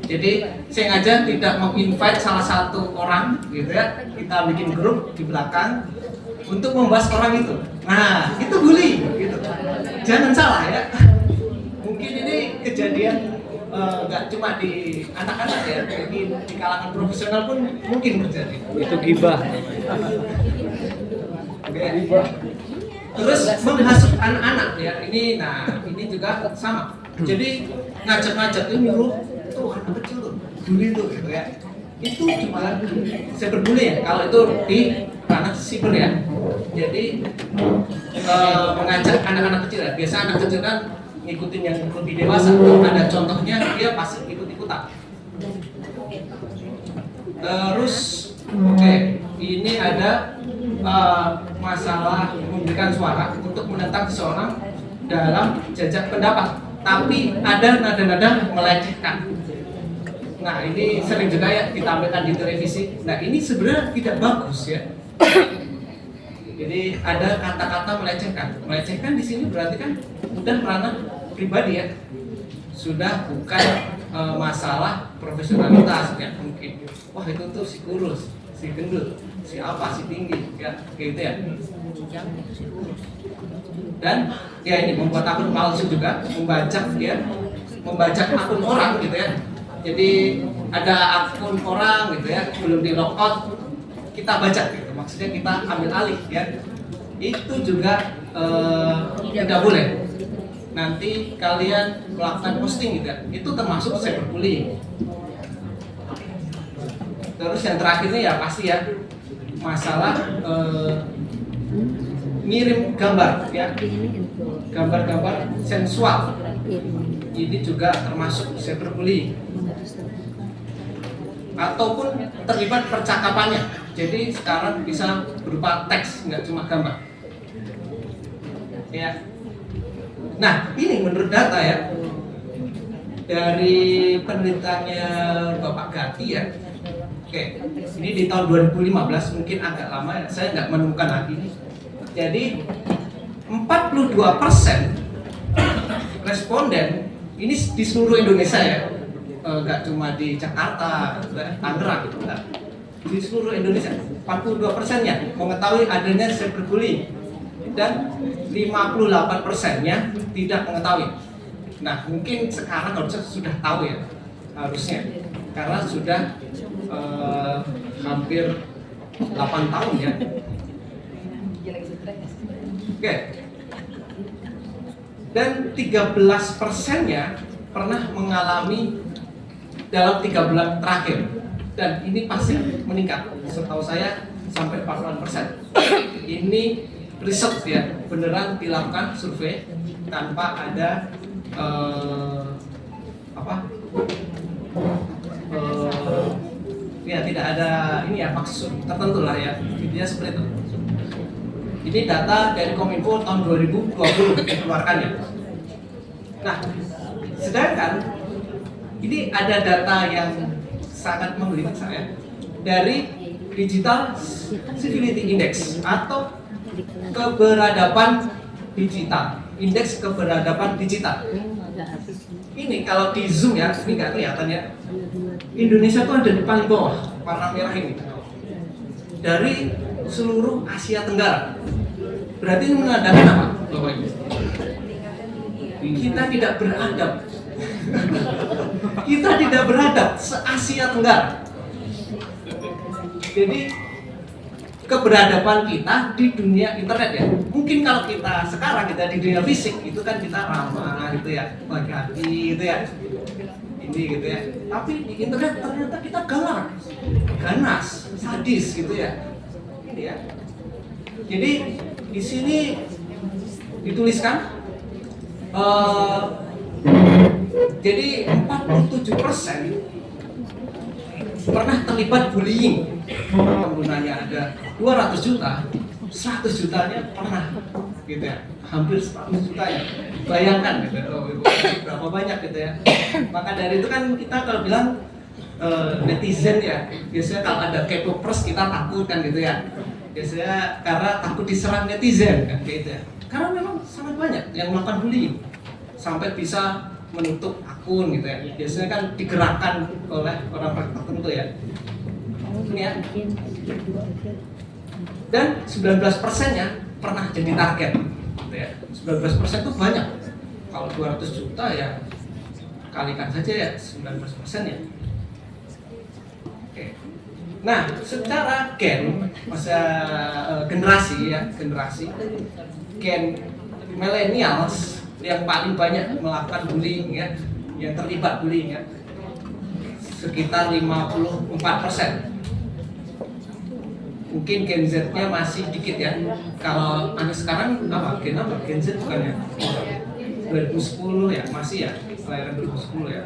Jadi sengaja tidak menginvite salah satu orang gitu ya. Kita bikin grup di belakang, untuk membahas orang itu. Nah, itu bullying gitu. Jangan salah ya. Mungkin ini kejadian nggak cuma di anak-anak ya, di kalangan profesional pun mungkin terjadi. Itu gibah. Oke. Terus menghasut anak-anak ya, ini juga sama. Jadi ngajak-ngajak itu nyuruh tuh anak kecil tuh bully tuh gitu ya. Itu cuma cyberbullying ya, kalau itu di ranah siber ya. Jadi mengajak anak-anak kecil ya. Biasa anak kecil kan ngikutin yang lebih dewasa. Ada contohnya dia pasti ikut-ikutan. Terus oke, ini ada masalah memberikan suara untuk menentang seseorang dalam jajak pendapat, tapi ada nada-nada melecehkan. Nah, ini sering juga ya ditampilkan di televisi. Nah, ini sebenarnya tidak bagus ya. Jadi ada kata-kata melecehkan. Melecehkan di sini berarti kan udah ranah pribadi ya. Sudah bukan masalah profesionalitas ya, mungkin. Wah, itu tuh si kurus, si gendut, si apa, si tinggi ya, kayak gitu ya. Dan ya ini membuat akun palsu juga, membajak akun orang gitu ya. Jadi ada akun orang gitu ya, belum di logout, kita baca gitu. Maksudnya kita ambil alih ya. Itu juga tidak boleh. Nanti kalian melakukan posting gitu ya. Itu termasuk cyberbullying. Terus yang terakhirnya ya pasti ya masalah ngirim gambar ya, gambar-gambar sensual. Ini juga termasuk cyberbullying. Ataupun terlibat percakapannya. Jadi sekarang bisa berupa teks, nggak cuma gambar. Ya. Nah, ini menurut data ya dari penelitiannya Bapak Gati ya. Oke, ini di tahun 2015, mungkin agak lama ya, saya nggak menemukan lagi. Jadi 42% responden ini di seluruh Indonesia ya. Nggak cuma di Jakarta, Tangerang gitu kan. Di seluruh Indonesia 42%-nya mengetahui adanya cyberbullying dan 58%-nya tidak mengetahui. Nah, mungkin sekarang harusnya sudah tahu ya, harusnya karena sudah hampir 8 tahun ya. Oke. Dan 13%-nya pernah mengalami dalam 3 bulan terakhir, dan ini pasti meningkat. Setahu saya sampai 40%. Ini riset ya, beneran dilakukan survei tanpa ada ya tidak ada ini ya maksud tertentu lah ya, intinya seperti itu. Ini data dari Kominfo tahun 2020 dikeluarkannya. Nah, sedangkan ini ada data yang sangat menggelitik saya dari Digital Civility Index atau keberadaban digital, indeks keberadaban digital. Ini kalau di zoom ya, ini nggak kelihatan ya. Indonesia tuh ada di paling bawah, warna merah ini. Dari seluruh Asia Tenggara. Berarti ini menandakan apa, Bapak Ibu? Kita tidak beradab. Kita tidak beradab se-Asia Tenggara. Jadi keberadaban kita di dunia internet ya. Mungkin kalau kita sekarang kita di dunia fisik itu kan kita ramah gitu ya, baik hati gitu ya. Ini gitu ya. Tapi di internet ternyata kita galak, ganas, sadis gitu ya. Ini ya. Jadi di sini dituliskan jadi 47% pernah terlibat bullying. Penggunanya ada 200 juta, 100 jutanya pernah gitu ya, hampir 100 juta ya. Bayangkan gitu, berapa banyak gitu ya. Maka dari itu kan kita kalau bilang netizen ya, biasanya kalau ada K-popers kita takut kan gitu ya. Biasanya karena takut diserang netizen kan gitu ya. Karena memang sangat banyak yang melakukan bullying sampai bisa menutup akun gitu ya. Biasanya kan digerakkan oleh orang tertentu ya. Ini ya. Dan 19%-nya pernah jadi target. Gitu ya. 19% itu banyak. Kalau 200 juta ya kalikan saja ya 19% ya. Oke. Nah, secara gen generasi gen millennials yang paling banyak melakukan bullying ya, yang terlibat bullying ya, sekitar 54%. Mungkin Gen Z-nya masih dikit ya. Kalau anak sekarang Gen Z bukan ya? 2010 ya, masih ya, kelahiran 2010 ya.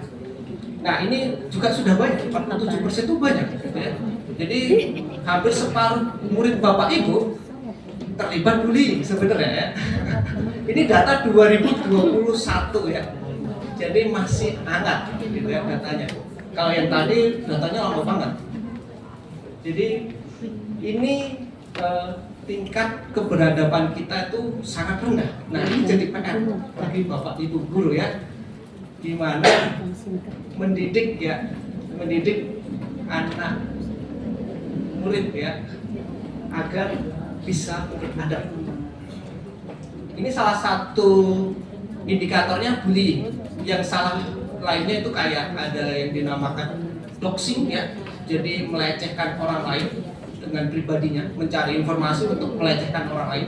Nah ini juga sudah banyak, 47% itu banyak gitu ya. Jadi hampir separuh murid Bapak Ibu terlibat bullying sebenarnya ya. Ini data 2021 ya. Jadi masih hangat gitu ya datanya. Kalau yang tadi datanya lama banget. Jadi ini tingkat keberadaban kita itu sangat rendah. Nah ini jadi PR bagi Bapak Ibu guru ya, gimana mendidik anak murid ya agar bisa beradab. Ini salah satu indikatornya bullying. Yang salah lainnya itu kayak ada yang dinamakan doxing ya, jadi melecehkan orang lain dengan pribadinya, mencari informasi untuk melecehkan orang lain.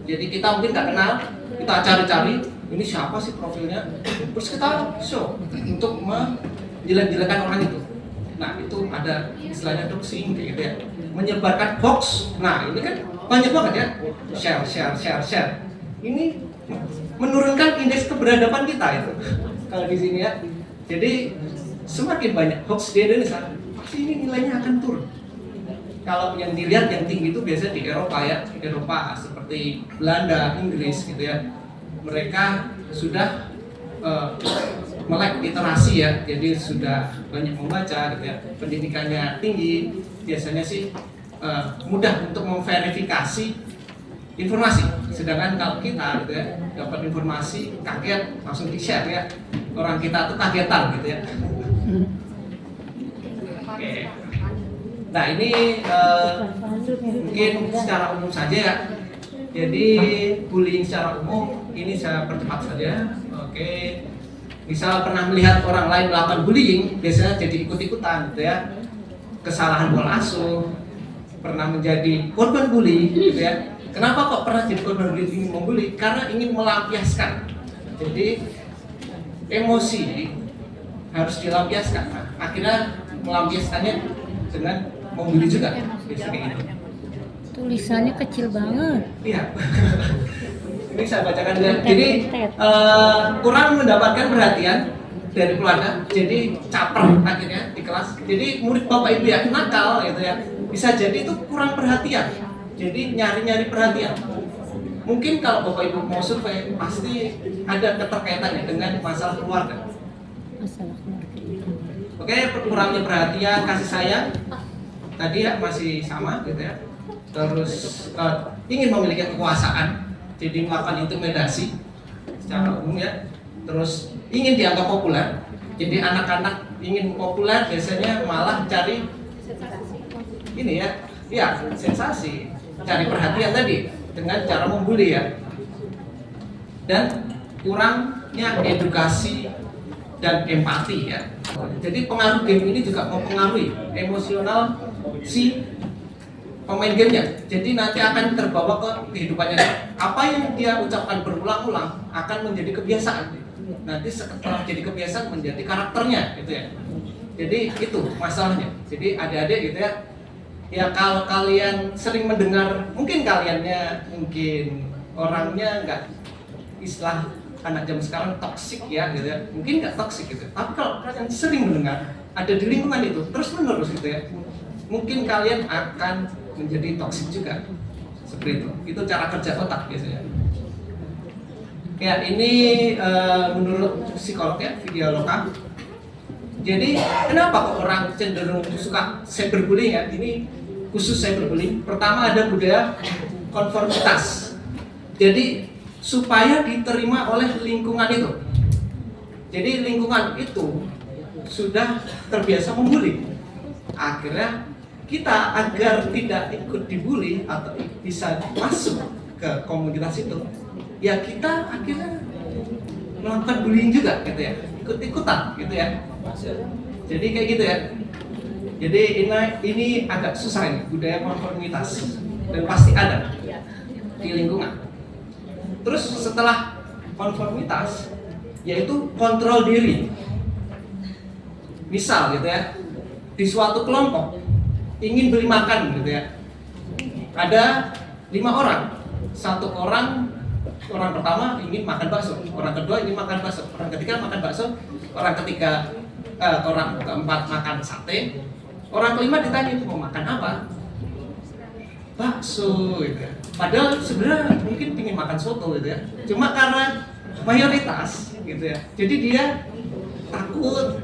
Jadi kita mungkin nggak kenal, kita cari-cari ini siapa sih profilnya, terus kita show untuk menjelek-jelekan orang itu. Nah itu ada istilahnya doxing gitu ya, menyebarkan hoax. Nah ini kan banyak banget ya, share. Ini menurunkan indeks keberadaban kita itu kalau di sini ya. Jadi semakin banyak hoax di Indonesia, pasti ini nilainya akan turun. Kalau yang dilihat yang tinggi itu biasanya di Eropa ya, seperti Belanda, Inggris gitu ya. Mereka sudah melek literasi ya, jadi sudah banyak membaca gitu ya. Pendidikannya tinggi, biasanya sih mudah untuk memverifikasi informasi. Sedangkan kalau kita gitu ya, dapat informasi kaget langsung di-share ya. Orang kita tuh kagetan gitu ya. Oke. Nah ini mungkin secara umum saja ya. Jadi bullying secara umum ini saya percepat saja. Oke. Misal pernah melihat orang lain melakukan bullying, biasanya jadi ikut-ikutan gitu ya. Kesalahan pola asuh, pernah menjadi korban bully gitu ya. Kenapa kok pernah jadi korban bully, ingin membuli? Karena ingin melampiaskan. Jadi emosi harus dilampiaskan. Nah, akhirnya melampiaskannya dengan membuli juga. Biasanya gitu. Tulisannya kecil banget. Iya. Ini saya bacakan ya. Jadi kurang mendapatkan perhatian dari keluarga, jadi caper akhirnya di kelas. Jadi murid Bapak Ibu ya nakal gitu ya. Bisa jadi itu kurang perhatian. Jadi nyari-nyari perhatian. Mungkin kalau Bapak Ibu mau survei pasti ada keterkaitannya dengan masalah keluarga. Oke, kurangnya perhatian, kasih sayang tadi ya masih sama gitu ya. Terus ingin memiliki kekuasaan, jadi melakukan intimidasi secara umum ya. Terus ingin dianggap populer, jadi anak-anak ingin populer biasanya malah cari ini ya, sensasi, cari perhatian tadi dengan cara membuli ya. Dan kurangnya edukasi dan empati ya. Jadi pengaruh game ini juga mempengaruhi emosional si pemain gamenya. Jadi nanti akan terbawa ke kehidupannya. Apa yang dia ucapkan berulang-ulang akan menjadi kebiasaan. Nanti setelah jadi kebiasaan menjadi karakternya gitu ya. Jadi itu masalahnya. Jadi adik-adik gitu ya. Ya kalau kalian sering mendengar, mungkin kaliannya mungkin orangnya nggak istilah anak zaman sekarang toksik ya gitu ya. Mungkin nggak toksik gitu. Tapi kalau kalian sering mendengar ada di lingkungan itu terus menerus gitu ya. Mungkin kalian akan menjadi toksik juga. Seperti itu. Itu cara kerja otak biasanya. Ya ini menurut psikolog ya, Videoloka. Jadi kenapa kok orang cenderung suka cyberbullying ya? Ini khusus cyberbullying. Pertama ada budaya konformitas. Jadi supaya diterima oleh lingkungan itu. Jadi lingkungan itu sudah terbiasa membuli. Akhirnya kita agar tidak ikut dibully atau bisa masuk ke komunitas itu, ya kita akhirnya melakukan bullying juga gitu ya, ikut-ikutan gitu ya. Jadi kayak gitu ya. Jadi ini agak susah ini budaya konformitas dan pasti ada di lingkungan. Terus setelah konformitas yaitu kontrol diri. Misal gitu ya, di suatu kelompok ingin beli makan gitu ya. Ada 5 orang. Satu orang pertama ingin makan bakso, orang kedua ingin makan bakso, orang ketiga makan bakso, orang keempat makan sate, orang kelima ditanya mau makan apa? Bakso gitu ya. Padahal sebenarnya mungkin ingin makan soto gitu ya. Cuma karena mayoritas gitu ya. Jadi dia takut,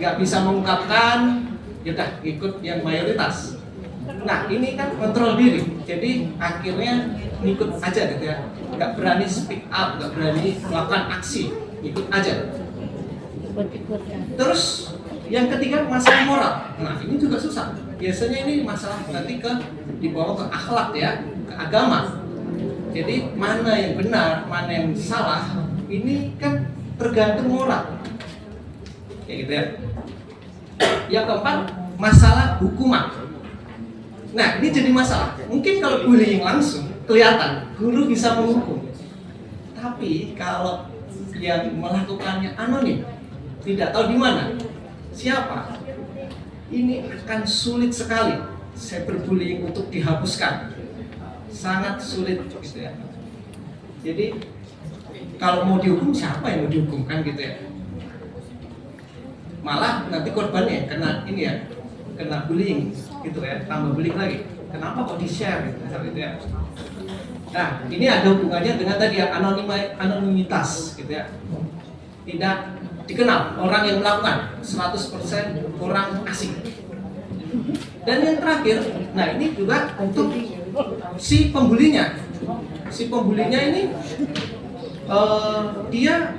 nggak bisa mengungkapkan, ya udah ikut yang mayoritas. Nah ini kan kontrol diri, jadi akhirnya ngikut aja gitu ya, nggak berani speak up, nggak berani melakukan aksi, ikut aja. Terus yang ketiga masalah moral. Nah ini juga susah. Biasanya ini masalah nanti dibawa ke akhlak ya, ke agama. Jadi mana yang benar, mana yang salah, ini kan tergantung moral. Kayak gitu ya. Yang keempat, masalah hukuman. Nah, ini jadi masalah. Mungkin kalau bullying langsung kelihatan, guru bisa menghukum. Tapi kalau yang melakukannya anonim, tidak tahu di mana, siapa, ini akan sulit sekali cyberbullying untuk dihapuskan. Sangat sulit gitu ya. Jadi kalau mau dihukum, siapa yang mau dihukum kan gitu ya. Malah nanti korbannya kena ini ya, kena bullying gitu ya, tambah bullying lagi. Kenapa kok di-share gitu, gitu ya. Nah, ini ada hubungannya dengan tadi ya, anonimitas gitu ya. Tidak dikenal orang yang melakukan, 100% orang asing. Dan yang terakhir, nah ini juga untuk si pembulinya. Si pembulinya ini dia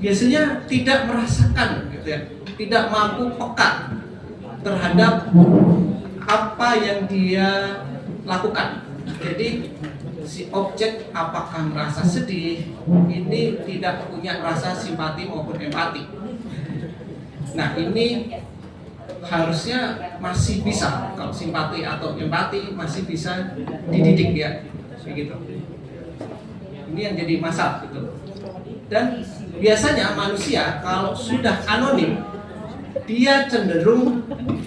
biasanya tidak merasakan gitu ya, tidak mampu peka terhadap apa yang dia lakukan. Jadi si objek apakah merasa sedih, ini tidak punya rasa simpati maupun empati. Nah ini harusnya masih bisa, kalau simpati atau empati masih bisa dididik ya, begitu. Ini yang jadi masalah gitu. Dan biasanya manusia kalau sudah anonim, dia cenderung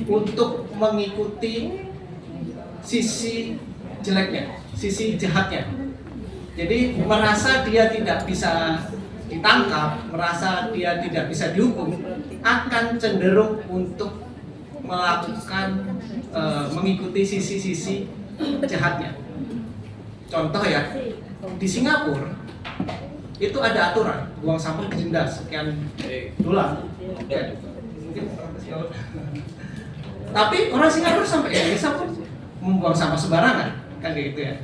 untuk mengikuti sisi jeleknya, sisi jahatnya. Jadi merasa dia tidak bisa ditangkap, merasa dia tidak bisa dihukum, akan cenderung untuk melakukan mengikuti sisi-sisi jahatnya. Contoh ya, di Singapura itu ada aturan buang sampah di denda sekian dolar. Tapi orang Singapura sampai Indonesia pun membuang sampah sembarangan, kan gitu ya.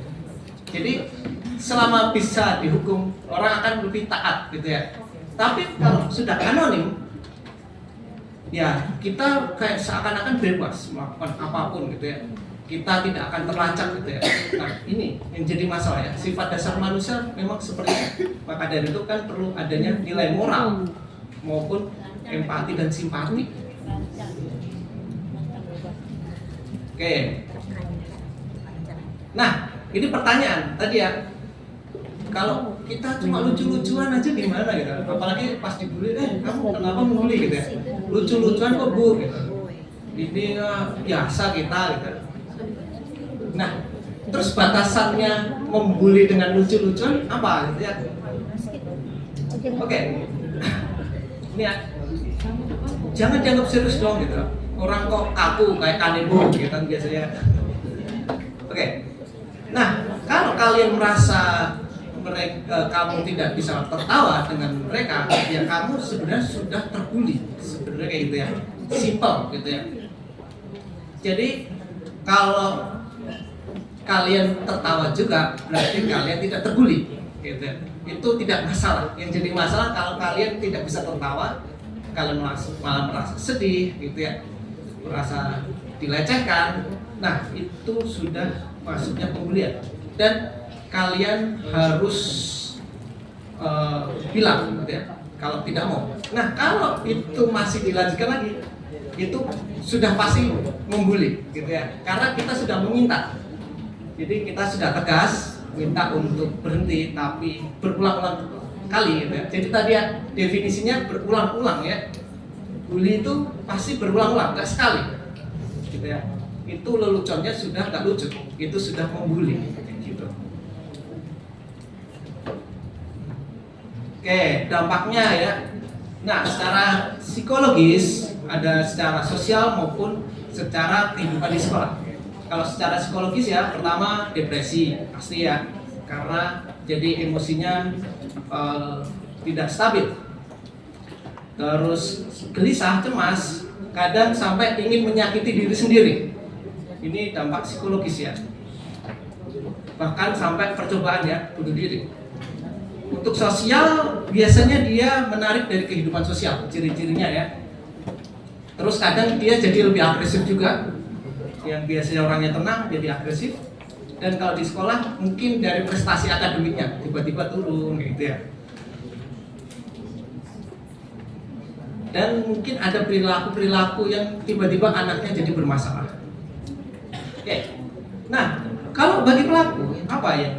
Jadi selama bisa dihukum, orang akan lebih taat gitu ya. Tapi kalau sudah anonim, ya kita kayak seakan-akan bebas melakukan apapun gitu ya. Kita tidak akan terlacak gitu ya. Nah ini yang jadi masalah ya. Sifat dasar manusia memang seperti itu. Maka dari itu kan perlu adanya nilai moral maupun empati dan simpati. Oke. Nah ini pertanyaan tadi ya. Kalau kita cuma lucu-lucuan aja gimana gitu. Apalagi pas dibully, kamu kenapa membuli gitu ya. Lucu-lucuan kok bu gitu. Ini biasa kita gitu. Nah, terus batasannya membuli dengan lucu-lucuan apa gitu ya? Oke. Ini ya. Jangan dianggap serius dong gitu. Orang kok kaku kayak kanebo gitu kan biasanya. Oke. Nah, kalau kalian merasa kamu tidak bisa tertawa dengan mereka, ya kamu sebenarnya sudah terbuli, sebenarnya kayak gitu ya, simple gitu ya. Jadi kalau kalian tertawa juga, berarti kalian tidak terbuli, gitu ya. Itu tidak masalah. Yang jadi masalah kalau kalian tidak bisa tertawa, kalian malah merasa sedih, gitu ya, merasa dilecehkan, nah itu sudah masuknya pembulian dan kalian harus bilang gitu ya kalau tidak mau. Nah kalau itu masih dilanjutkan lagi, itu sudah pasti membuli gitu ya, karena kita sudah meminta. Jadi kita sudah tegas minta untuk berhenti, tapi berulang-ulang kali gitu ya. Jadi tadi ya definisinya berulang-ulang ya. Bully itu pasti berulang-ulang, nggak sekali gitu ya. Itu leluconnya sudah nggak lucu, itu sudah membuli gitu. Oke, dampaknya ya. Nah, secara psikologis ada secara sosial maupun secara kehidupan di sekolah. Kalau secara psikologis ya, pertama depresi pasti ya, karena jadi emosinya tidak stabil. Terus gelisah, cemas, kadang sampai ingin menyakiti diri sendiri. Ini dampak psikologis ya. Bahkan sampai percobaan ya, bunuh diri. Untuk sosial biasanya dia menarik dari kehidupan sosial, ciri-cirinya ya. Terus kadang dia jadi lebih agresif juga. Yang biasanya orangnya tenang jadi agresif. Dan kalau di sekolah mungkin dari prestasi akademiknya tiba-tiba turun gitu ya. Dan mungkin ada perilaku-perilaku yang tiba-tiba anaknya jadi bermasalah. Oke. Nah, kalau bagi pelaku apa yang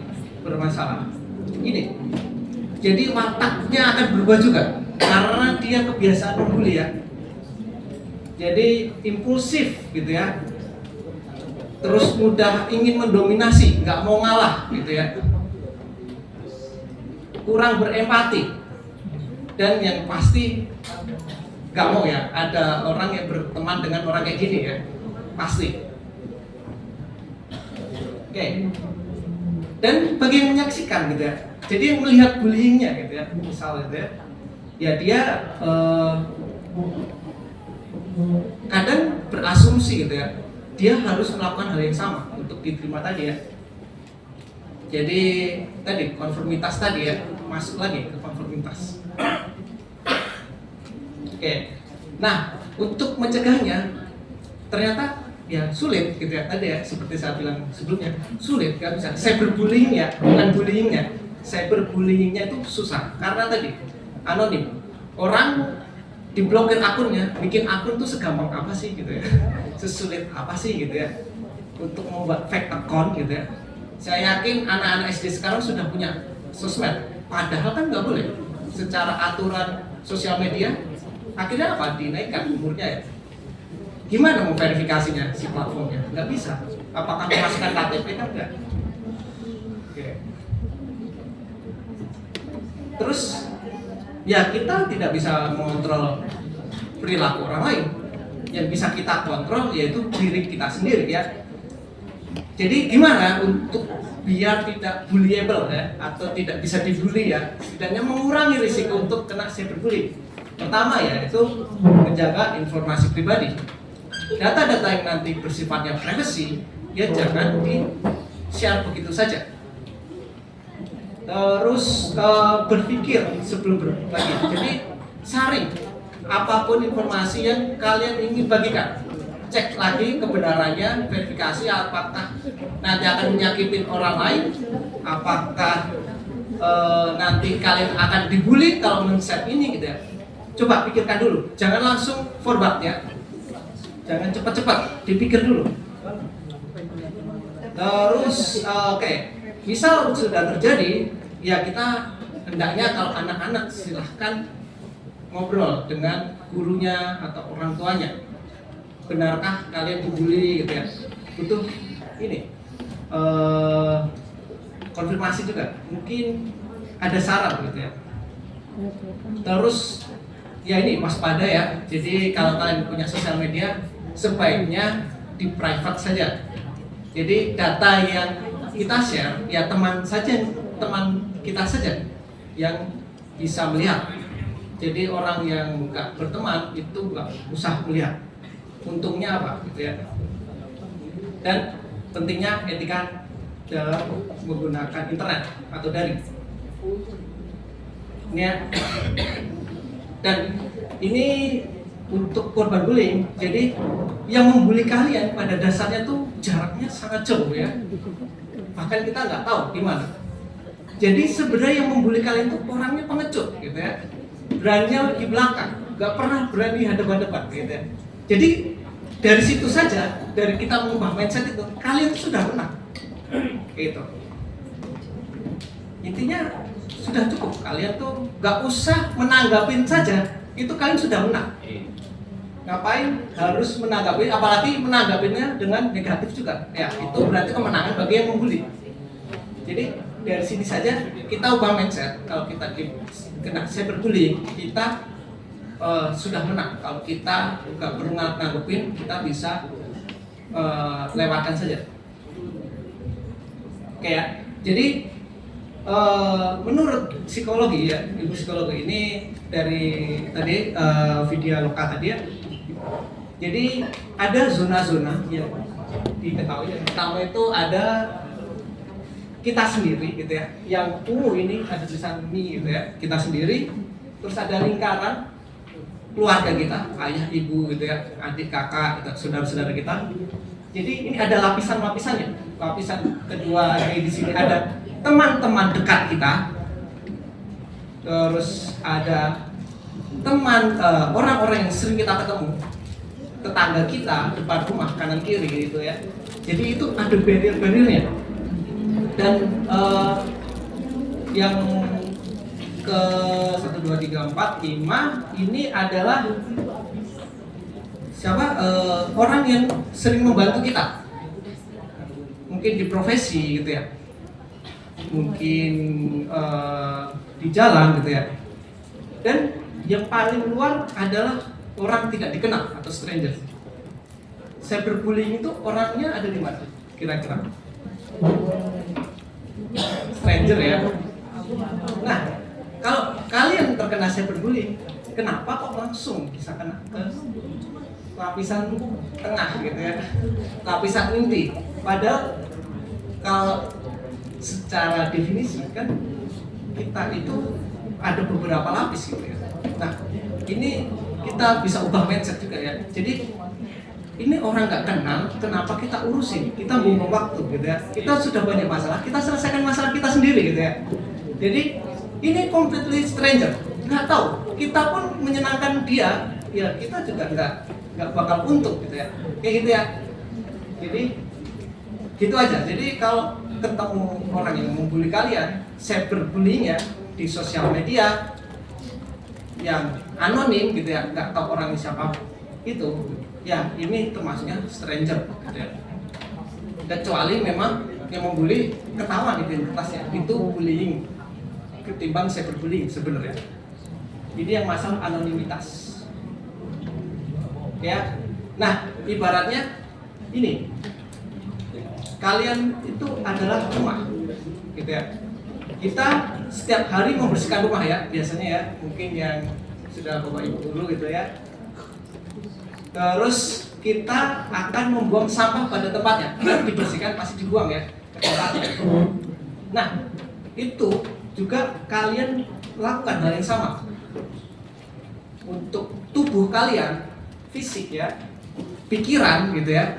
bermasalah? Ini. Jadi wataknya akan berubah juga karena dia kebiasaan membuli ya. Jadi impulsif gitu ya. Terus mudah ingin mendominasi, nggak mau ngalah gitu ya. Kurang berempati. Dan yang pasti nggak mau ya, ada orang yang berteman dengan orang kayak gini ya, pasti. Oke. Dan bagi yang menyaksikan gitu ya, jadi yang melihat bullyingnya gitu ya, misalnya gitu ya dia kadang berasumsi gitu ya, dia harus melakukan hal yang sama untuk diterima tadi ya. Jadi tadi konformitas tadi ya, masuk lagi ke konformitas. Oke. Nah, untuk mencegahnya ternyata ya sulit gitu ya, tadi ya seperti saya bilang sebelumnya, sulit, nggak bisa. Cyberbullying ya, bukan bullyingnya. Cyberbullyingnya itu susah karena tadi anonim. Orang diblokir akunnya, bikin akun tuh segampang apa sih gitu ya, sesulit apa sih gitu ya untuk membuat fake account gitu ya. Saya yakin anak-anak SD sekarang sudah punya sosmed, padahal kan nggak boleh. Secara aturan sosial media, akhirnya apa? Dinaikkan umurnya ya. Gimana mau verifikasinya si platformnya? Nggak bisa. Apakah memasukkan KTP kan enggak? Oke. Terus ya kita tidak bisa mengontrol perilaku orang lain. Yang bisa kita kontrol yaitu diri kita sendiri ya. Jadi gimana untuk biar tidak bullyable ya, atau tidak bisa dibully ya, setidaknya mengurangi risiko untuk kena cyberbullying. Pertama ya itu menjaga informasi pribadi. Data-data yang nanti bersifatnya privacy ya jangan di-share begitu saja. Terus berpikir sebelum berbagi. Jadi saring apapun informasi yang kalian ingin bagikan. Cek lagi kebenarannya, verifikasi apakah nanti akan menyakitin orang lain, apakah nanti kalian akan dibully kalau men-share ini gitu ya. Coba pikirkan dulu, jangan langsung forward ya. Jangan cepat-cepat, dipikir dulu. Terus oke. Misal sudah terjadi, ya kita hendaknya kalau anak-anak silahkan ngobrol dengan gurunya atau orang tuanya. Benarkah kalian dibully gitu ya? Butuh ini konfirmasi juga. Mungkin ada saran gitu ya. Terus ya ini waspada ya. Jadi kalau kalian punya sosial media sebaiknya di private saja. Jadi data yang kita share ya teman kita saja yang bisa melihat. Jadi orang yang nggak berteman itu nggak usah melihat. Untungnya apa gitu ya. Dan pentingnya etika dalam menggunakan internet atau daring. Ini ya. Dan ini untuk korban bullying. Jadi yang membuli kalian pada dasarnya tuh jaraknya sangat jauh ya. Bahkan kita nggak tahu di mana. Jadi sebenarnya yang membuli kalian tuh orangnya pengecut gitu ya. Beraninya di belakang, nggak pernah berani hadapan-hadapan gitu ya. Jadi dari situ saja, dari kita mengubah mindset itu, kalian tuh sudah menang. Gitu. Intinya sudah cukup, kalian tuh nggak usah menanggapin saja, itu kalian sudah menang. Ngapain harus menanggapi, apalagi menanggapinya dengan negatif juga. Ya, itu berarti kemenangan bagi yang membuli. Jadi dari sini saja kita ubah mindset. Kalau kita kena cyberbullying, kita sudah menang. Kalau kita nggak perlu nanggepin, kita bisa lewatkan saja. Oke ya. Jadi menurut psikologi ya, ilmu psikologi ini dari tadi video lokal tadi ya. Jadi ada zona-zona yang diketahui. Yang pertama itu ada kita sendiri gitu ya. Yang ungu ini ada tulisan me gitu ya. Kita sendiri. Terus ada lingkaran keluarga kita, ayah, ibu gitu ya, adik, kakak, saudara-saudara kita. Jadi ini ada lapisan-lapisannya. Lapisan kedua di sini ada teman-teman dekat kita. Terus ada teman orang-orang yang sering kita ketemu, tetangga kita, depan rumah, kanan kiri gitu ya. Jadi itu ada barrier-barriernya. Dan yang ke 1, 2, 3, 4, 5 ini adalah siapa? Orang yang sering membantu kita. Mungkin di profesi gitu ya. Mungkin di jalan gitu ya. Dan yang paling luar adalah orang tidak dikenal atau stranger. Cyberbullying itu orangnya ada di mana? Kira-kira? Stranger ya. Nah, kalau kalian terkena cyberbullying, kenapa kok langsung bisa kena ke lapisan tengah gitu ya? Lapisan inti. Padahal kalau secara definisi kan kita itu ada beberapa lapis gitu ya. Nah, ini kita bisa ubah mindset juga ya. Jadi ini orang nggak kenal, kenapa kita urusin? Kita buang waktu gitu ya. Kita sudah banyak masalah, kita selesaikan masalah kita sendiri gitu ya. Jadi ini completely stranger, nggak tahu. Kita pun menyenangkan dia, ya kita juga nggak bakal untung gitu ya. Kayak gitu ya. Jadi gitu aja. Jadi kalau ketemu orang yang membuli kalian, cyberbullying ya di sosial media yang anonim gitu ya, nggak tahu orangnya siapa itu, ya ini termasuknya stranger gitu ya. Kecuali memang yang membuli ketahuan identitasnya, itu bullying ketimbang cyberbullying sebenarnya. Ini yang masalah anonimitas. Ya, nah ibaratnya ini, kalian itu adalah rumah, gitu ya. Kita setiap hari membersihkan rumah ya, biasanya ya, mungkin yang sudah bapak ibu dulu gitu ya. Terus kita akan membuang sampah pada tempatnya, dan dibersihkan pasti dibuang ya ke tempatnya. Nah, itu juga kalian lakukan hal yang sama untuk tubuh kalian, fisik ya, pikiran gitu ya,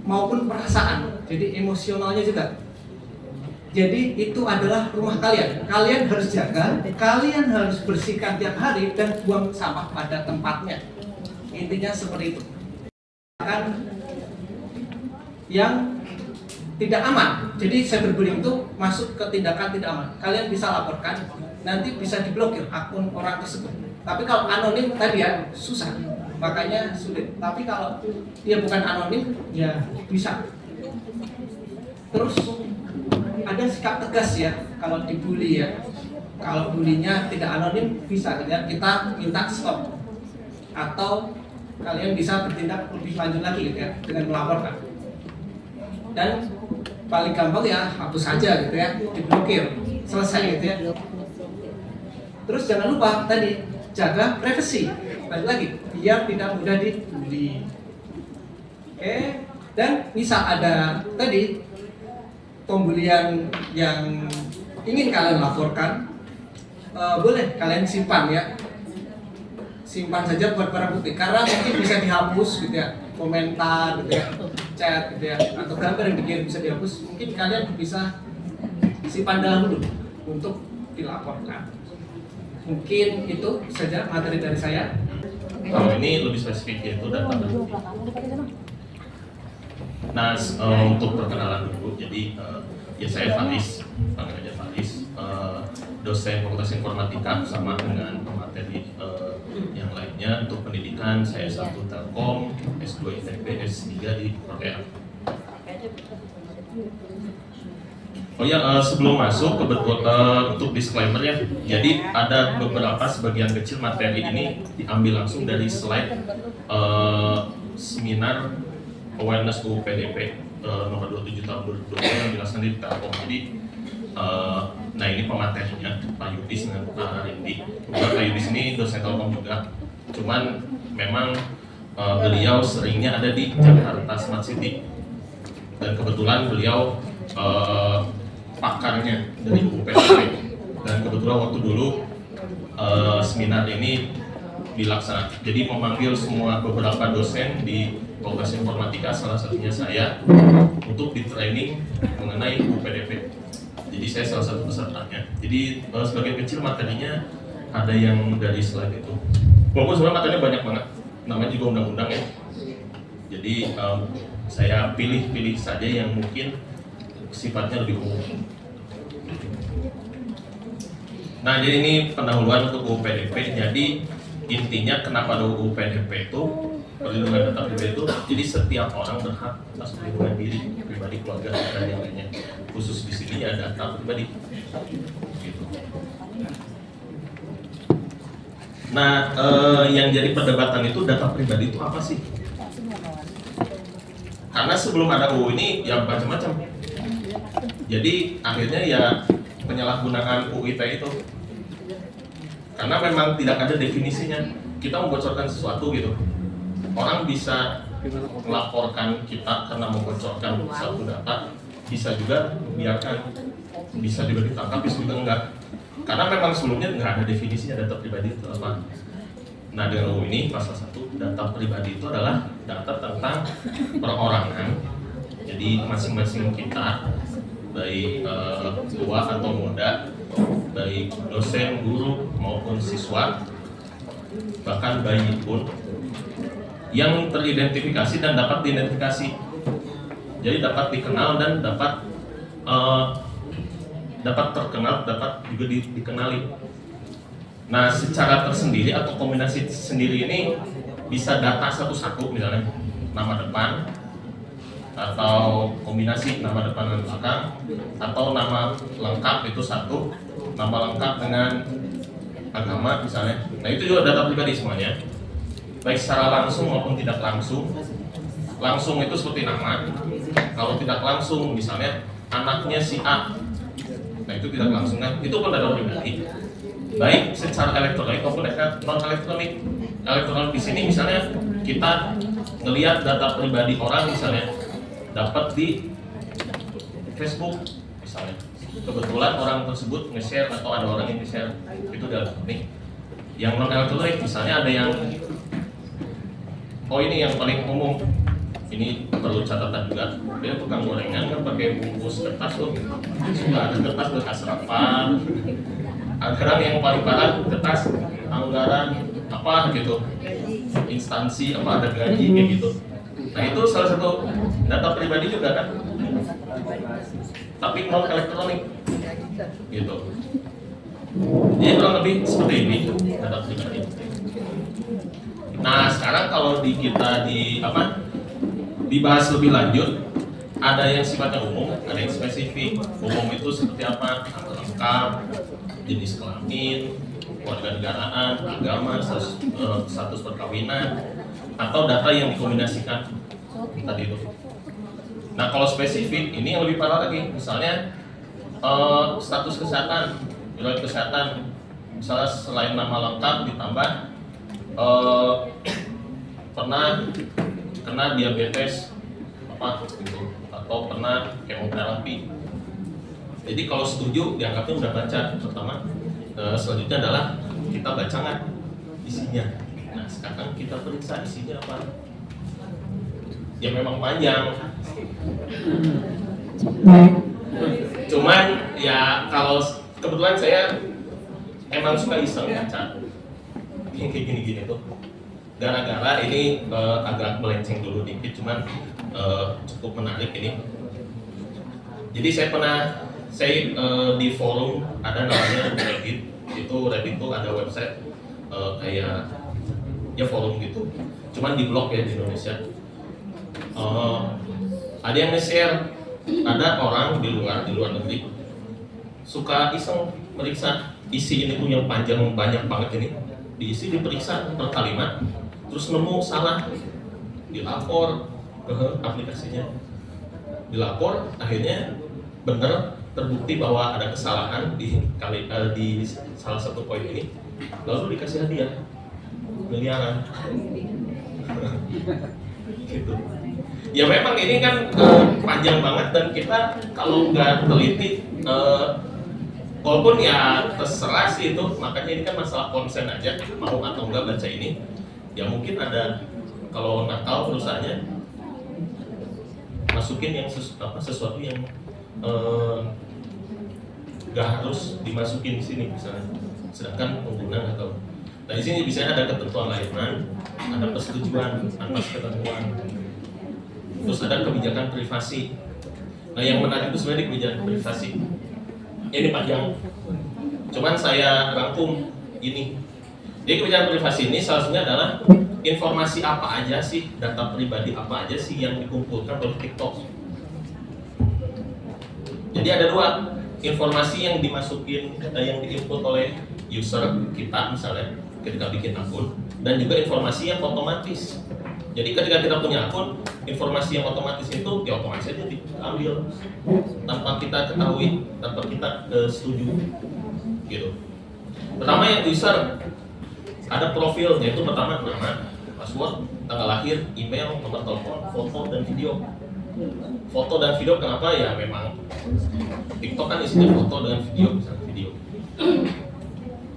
maupun perasaan, jadi emosionalnya juga. Jadi itu adalah rumah kalian. Kalian harus jaga, kalian harus bersihkan tiap hari dan buang sampah pada tempatnya. Intinya seperti itu. Kan yang tidak aman. Jadi cyberbullying itu masuk ke tindakan tidak aman. Kalian bisa laporkan, nanti bisa diblokir akun orang tersebut. Tapi kalau anonim tadi ya susah, makanya sulit. Tapi kalau dia bukan anonim, ya bisa. Terus ada sikap tegas ya kalau dibully ya. Kalau bulinya tidak anonim bisa ya, kita minta stop. Atau kalian bisa bertindak lebih lanjut lagi gitu ya dengan melaporkan. Dan paling gampang ya hapus saja gitu ya, diblokir, selesai gitu ya. Terus jangan lupa tadi jaga privasi, balik lagi biar tidak mudah dibully. Oke, dan bisa ada tadi pembulian yang ingin kalian laporkan, boleh kalian simpan ya. simpan saja buat barang bukti, karena mungkin bisa dihapus gitu ya, komentar gitu ya, chat gitu ya, atau gambar yang dikirim bisa dihapus. Mungkin kalian bisa simpan dahulu untuk dilaporkan. Mungkin itu saja materi dari saya. Kalau ini lebih spesifik yaitu data bukti. Nah, untuk perkenalan dulu, jadi ya saya Faris, panggil aja Faris, dosen Fakultas Informatika sama dengan pemateri yang lainnya. Untuk pendidikan saya S1 Telkom, S2 ITB, S3 di Korea. Oh ya, sebelum masuk kebetulan untuk disclaimer ya, jadi ada beberapa sebagian kecil materi ini diambil langsung dari slide seminar awareness UU PDP nomor 27 tahun 2020 yang dilaksanakan di Telkom. Jadi nah ini pematerinya Pak Yudis dengan Pak Rindi. Pak Yudis ini dosen Telkom juga, cuman memang beliau seringnya ada di Jakarta Smart City dan kebetulan beliau pakarnya dari UPDP, dan kebetulan waktu dulu seminar ini dilaksanakan, jadi memanggil semua beberapa dosen di Fakultas Informatika, salah satunya saya, untuk di training mengenai UPDP. Jadi saya salah satu pesertanya. Jadi sebagian kecil materinya ada yang dari slide itu. Walaupun sebenarnya materinya banyak banget, namanya juga undang-undang ya. Jadi saya pilih-pilih saja yang mungkin sifatnya lebih umum. Nah, jadi ini pendahuluan untuk UU PDP. Jadi intinya kenapa ada UU PDP itu, perlindungan data pribadi itu, jadi setiap orang berhak atas perlindungan diri pribadi, keluarga, dan yang lainnya. Khusus di sini ya data pribadi. Gitu. Nah, yang jadi perdebatan itu data pribadi itu apa sih? Karena sebelum ada UU ini ya macam-macam. Jadi akhirnya ya penyalahgunaan UU ITE itu, karena memang tidak ada definisinya. Kita membocorkan sesuatu gitu, orang bisa melaporkan kita karena membocorkan satu data, bisa juga biarkan, bisa juga ditangkap, bisa juga enggak, karena memang sebelumnya nggak ada definisinya data pribadi itu apa. Nah, dengan UU ini pasal 1, data pribadi itu adalah data tentang perorangan. Jadi masing-masing kita, baik tua atau muda, baik dosen, guru maupun siswa, bahkan bayi pun, yang teridentifikasi dan dapat diidentifikasi. Jadi dapat dikenal dan dapat terkenal, dapat juga dikenali. Nah, secara tersendiri atau kombinasi sendiri ini bisa data satu-satu, misalnya nama depan, atau kombinasi nama depan dan belakang, atau nama lengkap itu satu, nama lengkap dengan agama misalnya. Nah, itu juga data pribadi semuanya, baik secara langsung maupun tidak langsung. Langsung itu seperti nama, kalau tidak langsung misalnya anaknya si A, nah itu tidak langsung kan, itu pun data pribadi, baik secara elektronik maupun non elektronik. Elektronik di sini misalnya kita ngelihat data pribadi orang, misalnya dapat di Facebook misalnya, kebetulan orang tersebut nge-share atau ada orang yang nge-share, itu elektronik. Yang non elektronik misalnya ada yang, oh ini yang paling umum, ini perlu catatan juga, dia tukang gorengan kan pakai bungkus kertas tuh, suka ada kertas bekas harapan, anggaran yang paling parah kertas anggaran apa gitu, instansi apa ada gaji kayak gitu. Nah, itu salah satu data pribadi juga kan, tapi non elektronik gitu. Jadi kurang lebih seperti ini data pribadi. Nah, sekarang kalau dibahas lebih lanjut, ada yang sifatnya umum, ada yang spesifik. Umum itu seperti apa? Nama lengkap, jenis kelamin, kewarganegaraan, agama, status perkawinan, atau data yang dikombinasikan tadi itu. Nah, kalau spesifik ini yang lebih parah lagi, misalnya status kesehatan, riwayat kesehatan, misalnya selain nama lengkap ditambah pernah kena diabetes apa gitu, atau pernah kemoterapi. Jadi kalau setuju dianggapnya udah baca pertama. Selanjutnya adalah kita baca nggak isinya. kita periksa isinya apa. Ya memang panjang. Cuman ya kalau kebetulan saya emang suka iseng baca yang kayak gini-gini tuh. Gara-gara ini agak melenceng dulu dikit, cuman cukup menarik ini. Jadi saya di forum ada namanya Reddit. Reddit itu ada website kayak ya forum gitu. Cuman di blog ya di Indonesia. Ada yang nge-share, ada orang di luar negeri suka iseng meriksa isi ini tuh yang panjang banyak banget ini, diisi diperiksa per kalimat, terus nemu salah, dilapor ke aplikasinya, dilapor, akhirnya bener terbukti bahwa ada kesalahan di salah satu poin ini, lalu dikasih hadiah miliaran. Gitu. Ya memang ini kan panjang banget dan kita kalau nggak teliti walaupun ya terserah sih itu, makanya ini kan masalah konsen aja, mau atau enggak baca ini. Ya mungkin ada, kalau nggak tahu perusahaannya masukin yang sesuatu yang nggak harus dimasukin di sini misalnya, sedangkan pengguna nggak tahu. Nah di sini bisa ada ketentuan layanan, ada persetujuan atas ketentuan, terus ada kebijakan privasi. Nah yang menarik itu sebenarnya kebijakan privasi. Ini panjang, cuman saya rangkum ini. Jadi kebijakan privasi ini salah satunya adalah informasi apa aja sih, data pribadi apa aja sih yang dikumpulkan oleh TikTok. Jadi ada dua, informasi yang dimasukin, yang diinput oleh user kita misalnya ketika bikin akun, dan juga informasi yang otomatis. Jadi ketika kita punya akun, informasi yang otomatis itu ya otomatis aja diambil tanpa kita ketahui, tanpa kita setuju, gitu. Pertama yang user, ada profil, yaitu pertama nama, password, tanggal lahir, email, nomor telepon, foto dan video. Foto dan video kenapa? Ya memang TikTok kan isinya foto dengan video, misalnya video.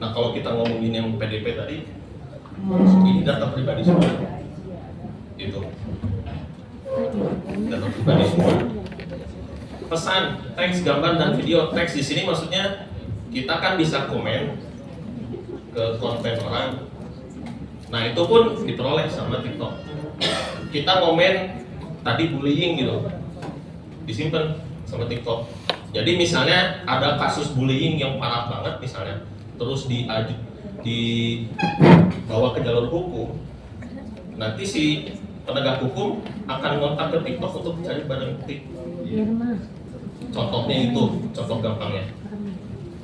Nah kalau kita ngomongin yang PDP tadi, ini data pribadi semua. Itu data pribadi semua. Pesan, teks, gambar dan video. Teks di sini maksudnya kita kan bisa komen ke konten orang. Nah itu pun diperoleh sama TikTok. Kita komen tadi bullying gitu, disimpan sama TikTok. Jadi misalnya ada kasus bullying yang parah banget misalnya, terus dibawa ke jalur hukum, nanti si penegak hukum akan ngontak ke TikTok untuk mencari barang bukti. Contohnya itu, contoh gampangnya.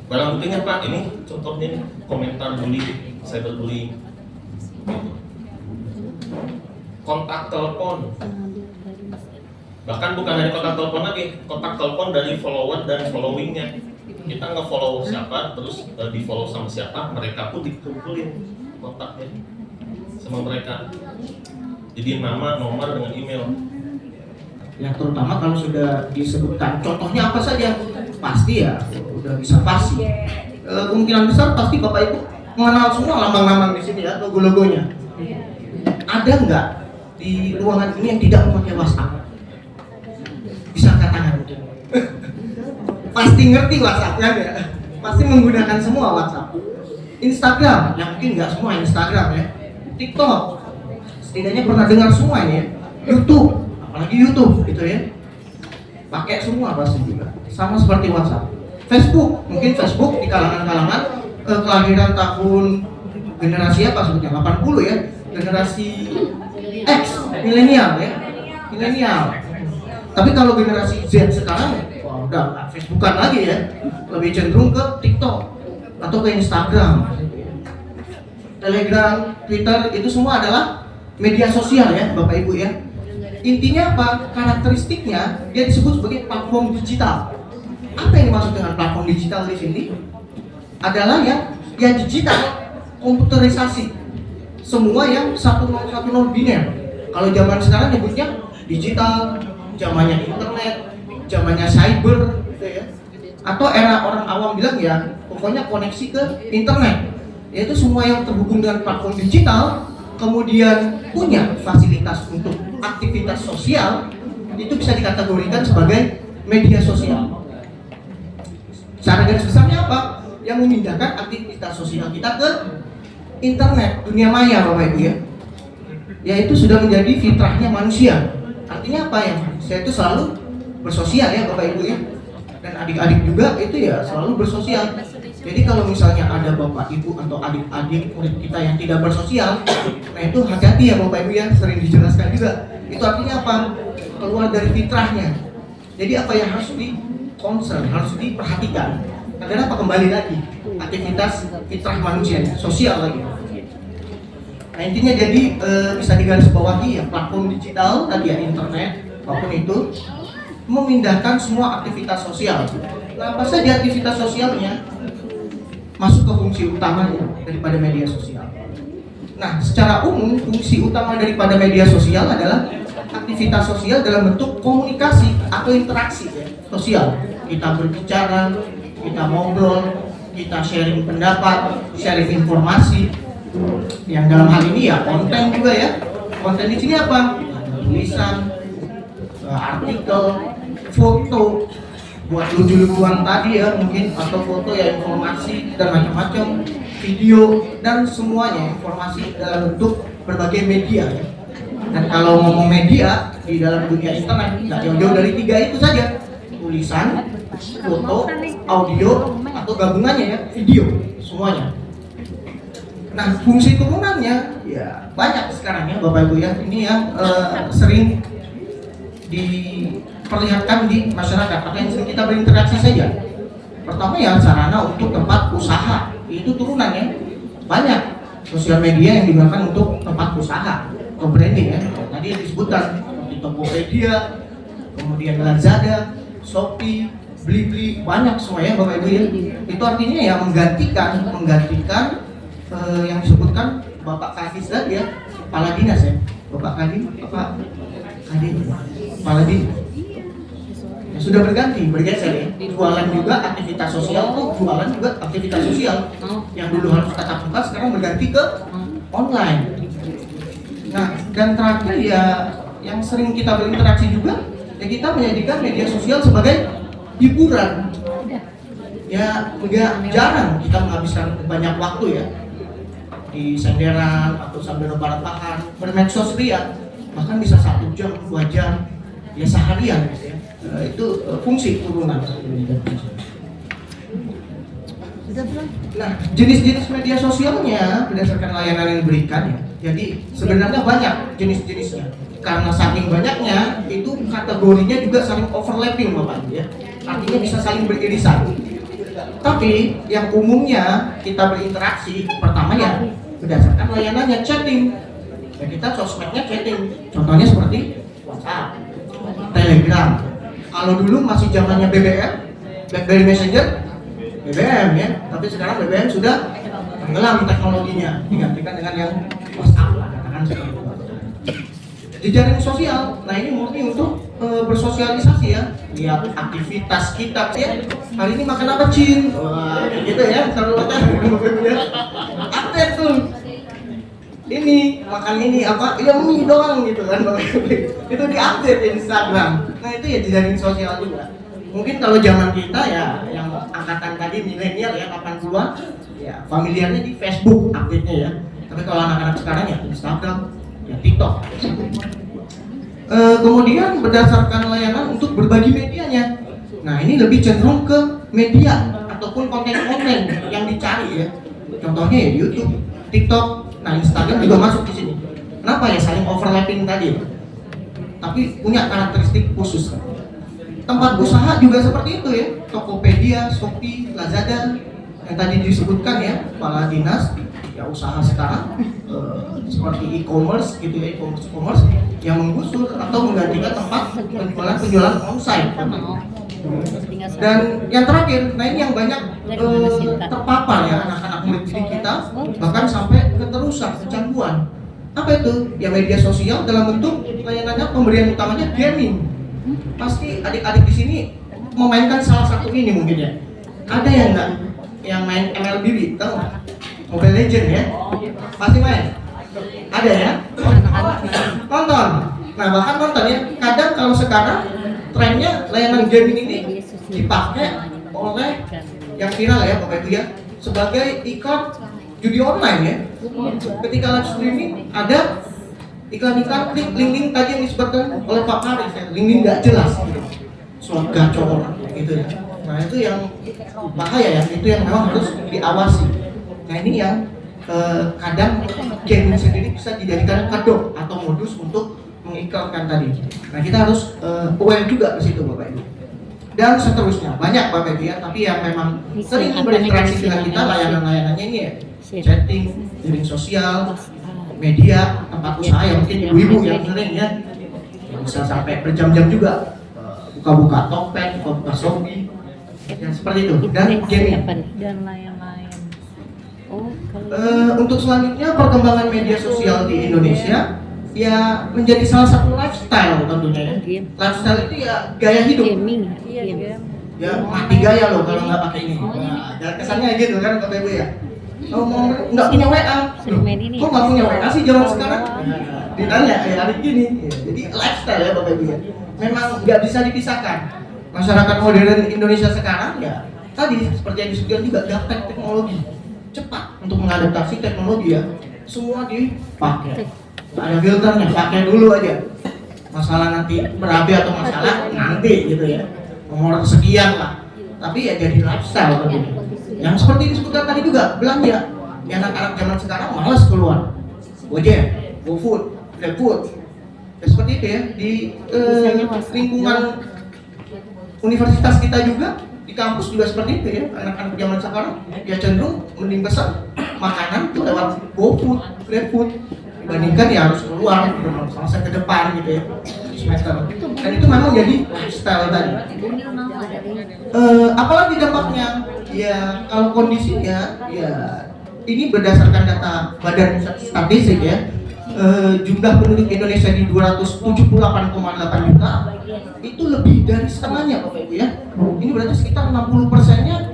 Barang buktinya Pak, ini contohnya nih, komentar bullying, cyberbullying. Kontak telepon. Bahkan bukan hanya kontak telepon lagi, kontak telepon dari follower dan followingnya. Kita nge-follow siapa, terus di-follow sama siapa, mereka pun dikumpulin kontaknya sama mereka. Jadi nama, nomor, dengan email. Ya terutama kalau sudah disebutkan contohnya apa saja, pasti ya udah bisa pasti. Kemungkinan besar pasti Bapak Ibu mengenal semua lambang-lambang di sini ya, logo-logonya. Ada nggak di ruangan ini yang tidak memakai WhatsApp? Bisa angkat tangan. Pasti ngerti WhatsApp ya, pasti menggunakan semua WhatsApp. Instagram, yang mungkin nggak semua Instagram ya. TikTok, setidaknya pernah dengar semua ini ya. YouTube, apalagi YouTube gitu ya. Pakai semua pasti juga. Sama seperti WhatsApp. Facebook, mungkin Facebook di kalangan-kalangan kelahiran tahun generasi apa sebutnya? 80 ya. Generasi X, milenial ya. Milenial. Tapi kalau generasi Z sekarang, wah udah nggak Facebookan lagi ya, lebih cenderung ke TikTok atau ke Instagram, Telegram, Twitter, itu semua adalah media sosial ya Bapak Ibu ya. Intinya apa? Karakteristiknya dia disebut sebagai platform digital. Apa yang dimaksud dengan platform digital di sini? Adalah ya digital, komputerisasi, semua yang 101 biner. Kalau zaman sekarang nyebutnya digital, zamannya internet, zamannya cyber gitu ya. Atau era orang awam bilang ya pokoknya koneksi ke internet. Yaitu semua yang terhubung dengan platform digital kemudian punya fasilitas untuk aktivitas sosial, itu bisa dikategorikan sebagai media sosial. Secara garis besarnya apa? Yang memindahkan aktivitas sosial kita ke internet, dunia maya Bapak Ibu ya. Yaitu sudah menjadi fitrahnya manusia. Artinya apa ya? Manusia itu selalu bersosial ya Bapak Ibu ya. Dan adik-adik juga itu ya selalu bersosial. Jadi kalau misalnya ada Bapak Ibu atau adik-adik murid kita yang tidak bersosial, nah itu hati-hati ya Bapak Ibu ya, sering dijelaskan juga. Itu artinya apa? Keluar dari fitrahnya. Jadi apa yang harus di-concern, harus diperhatikan adalah apa? Kembali lagi aktivitas fitrah manusia, sosial lagi. Nah intinya jadi bisa digarisbawahi ya, platform digital tadi ya, internet apapun itu memindahkan semua aktivitas sosial. Nah apa saja aktivitas sosialnya masuk ke fungsi utamanya daripada media sosial. Nah secara umum fungsi utama daripada media sosial adalah aktivitas sosial dalam bentuk komunikasi atau interaksi ya, sosial. Kita berbicara, kita ngobrol, kita sharing pendapat, sharing informasi. Yang dalam hal ini ya konten juga ya. Konten di sini apa? Tulisan, artikel, foto, buat lucu-lucuan tadi ya mungkin, atau foto ya informasi dan macam-macam, video dan semuanya informasi dalam bentuk berbagai media ya. Dan kalau ngomong media di dalam dunia internet nggak jauh-jauh dari 3 itu saja, tulisan, foto, audio atau gabungannya ya, video semuanya. Nah fungsi turunannya ya banyak sekarang ya Bapak Ibu ya. Ini yang sering diperlihatkan di masyarakat atau yang sering kita berinteraksi saja. Pertama ya sarana untuk tempat usaha, itu turunannya banyak. Sosial media yang digunakan untuk tempat usaha atau branding ya. Tadi yang disebutkan di Tokopedia, kemudian Lazada, Shopee, Blibli, banyak semua ya Bapak Ibu ya. Itu artinya ya menggantikan yang disebutkan Bapak Kadis tadi ya, Kepala Dinas ya, Bapak Kadis, Kepala Dinas ya, sudah bergeser ya. Jualan juga aktivitas sosial, jualan juga aktivitas sosial. Yang dulu harus tatap muka sekarang berganti ke online. Nah dan terakhir ya yang sering kita berinteraksi juga ya, kita menjadikan media sosial sebagai hiburan. Ya enggak jarang kita menghabiskan banyak waktu ya di senderan atau sambil rebahan bermedsos ria, bahkan bisa 1 jam, 2 jam ya seharian gitu ya. Itu fungsi turunan. Nah jenis-jenis media sosialnya berdasarkan layanan yang diberikan ya, jadi sebenarnya banyak jenis-jenisnya. Karena saking banyaknya itu kategorinya juga saling overlapping Bapak ya, artinya bisa saling beririsan. Tapi yang umumnya kita berinteraksi pertama ya berdasarkan layanannya, chatting ya, kita sosmednya chatting, contohnya seperti WhatsApp, Telegram. Kalau dulu masih zamannya BBM, BlackBerry Messenger, BBM ya, tapi sekarang BBM sudah tenggelam teknologinya, digantikan dengan yang WhatsApp katakan seperti itu. Jejaring sosial, nah ini murni untuk bersosialisasi ya, lihat aktivitas kita ya. Hari ini makan apa Cin? Wah, gitu ya, selalu update tuh. Ini makan ini apa? Ya mie doang gitu kan, itu diupdate di Instagram. Nah itu ya jejaring sosial juga. Mungkin kalau zaman kita ya, yang angkatan tadi milenial ya 80-an, ya familiarnya di Facebook update-nya ya. Tapi kalau anak-anak sekarang ya Instagram, ya TikTok. Kemudian berdasarkan layanan untuk berbagi medianya. Nah ini lebih cenderung ke media ataupun konten-konten yang dicari ya. Contohnya ya YouTube, TikTok, nah Instagram juga masuk di sini. Kenapa ya saling overlapping tadi? Tapi punya karakteristik khusus. Tempat usaha juga seperti itu ya. Tokopedia, Shopee, Lazada yang tadi disebutkan ya, Kepala Dinas ya usaha sekarang seperti e-commerce gitu ya, e-commerce yang menggusur atau menggantikan tempat penjualan onsite. Dan yang terakhir, nah ini yang banyak terpapar ya anak-anak murid didik kita, bahkan sampai keterusan, kecanduan. Apa itu? Ya media sosial dalam bentuk layanannya pemberian utamanya gaming. Pasti adik-adik di sini memainkan salah satu ini mungkin ya. Ada yang enggak? Yang main MLBB, tahu nggak? Mobile Legend ya, pasti main. Ada ya? Nonton. Nah bahkan nonton ya. Kadang kalau sekarang trennya layanan gaming ini dipakai oleh yang viral ya Bapak Ibu ya, sebagai iklan judi online ya. Ketika live streaming ada iklan-iklan klik link-link tadi yang disebutkan oleh Pak Haris ya, link-link nggak jelas gitu. Soal gacor gitu ya. Nah itu yang bahaya ya, itu yang memang harus diawasi. Nah ini yang kadang game sendiri bisa dijadikan kado atau modus untuk mengiklankan tadi. Nah kita harus aware juga ke situ Bapak Ibu. Dan seterusnya banyak Bapak Ibu ya, tapi yang memang sering berinteraksi dengan kita layanan-layanannya ini ya, chatting, jaring sosial, media, tempat usaha yang mungkin ibu-ibu yang sering ya, yang bisa sampai berjam-jam juga buka-buka Tokped, buka Shopee, yang seperti itu. Dan gaming. Dan lain-lain. Oh, Untuk selanjutnya perkembangan media sosial di Indonesia ya menjadi salah satu lifestyle tentunya ya. Lifestyle itu ya gaya hidup. gaming. Ya mati gaya loh kalau nggak pakai ini. Nah, kesannya gitu kan Bapak Ibu ya. Oh, mau nggak punya WA, loh, kok nggak punya WA sih zaman sekarang? Ditanya kayak hari gini. Ya, jadi lifestyle ya Bapak Ibu ya. Memang nggak bisa dipisahkan. Masyarakat modern Indonesia sekarang ya tadi seperti yang disebutkan juga gaptek teknologi, cepat untuk mengadaptasi teknologi ya. Semua dipakai. Ada filternya, pakai dulu aja. Masalah nanti berabe atau masalah nanti gitu ya. Nomor sekian lah. Tapi ya jadi lifestyle tentunya. Yang seperti disebutkan tadi juga belanja. Ya anak-anak zaman sekarang malas keluar. Gojek, GoFood, GrabFood. Ya, seperti itu ya di lingkungan universitas kita juga, di kampus juga seperti itu ya. Anak-anak zaman sekarang ya cenderung mending pesan makanan tuh lewat GoFood, GrabFood dibandingkan ya harus keluar selesai ke depan gitu ya semester. Dan itu memang jadi lifestyle tadi. Apalagi dampaknya ya kalau kondisinya ya ini berdasarkan data Badan Pusat Statistik ya, jumlah penduduk Indonesia di 278,8 juta itu lebih dari setengahnya Bapak Ibu ya. Ini berarti sekitar 60%-nya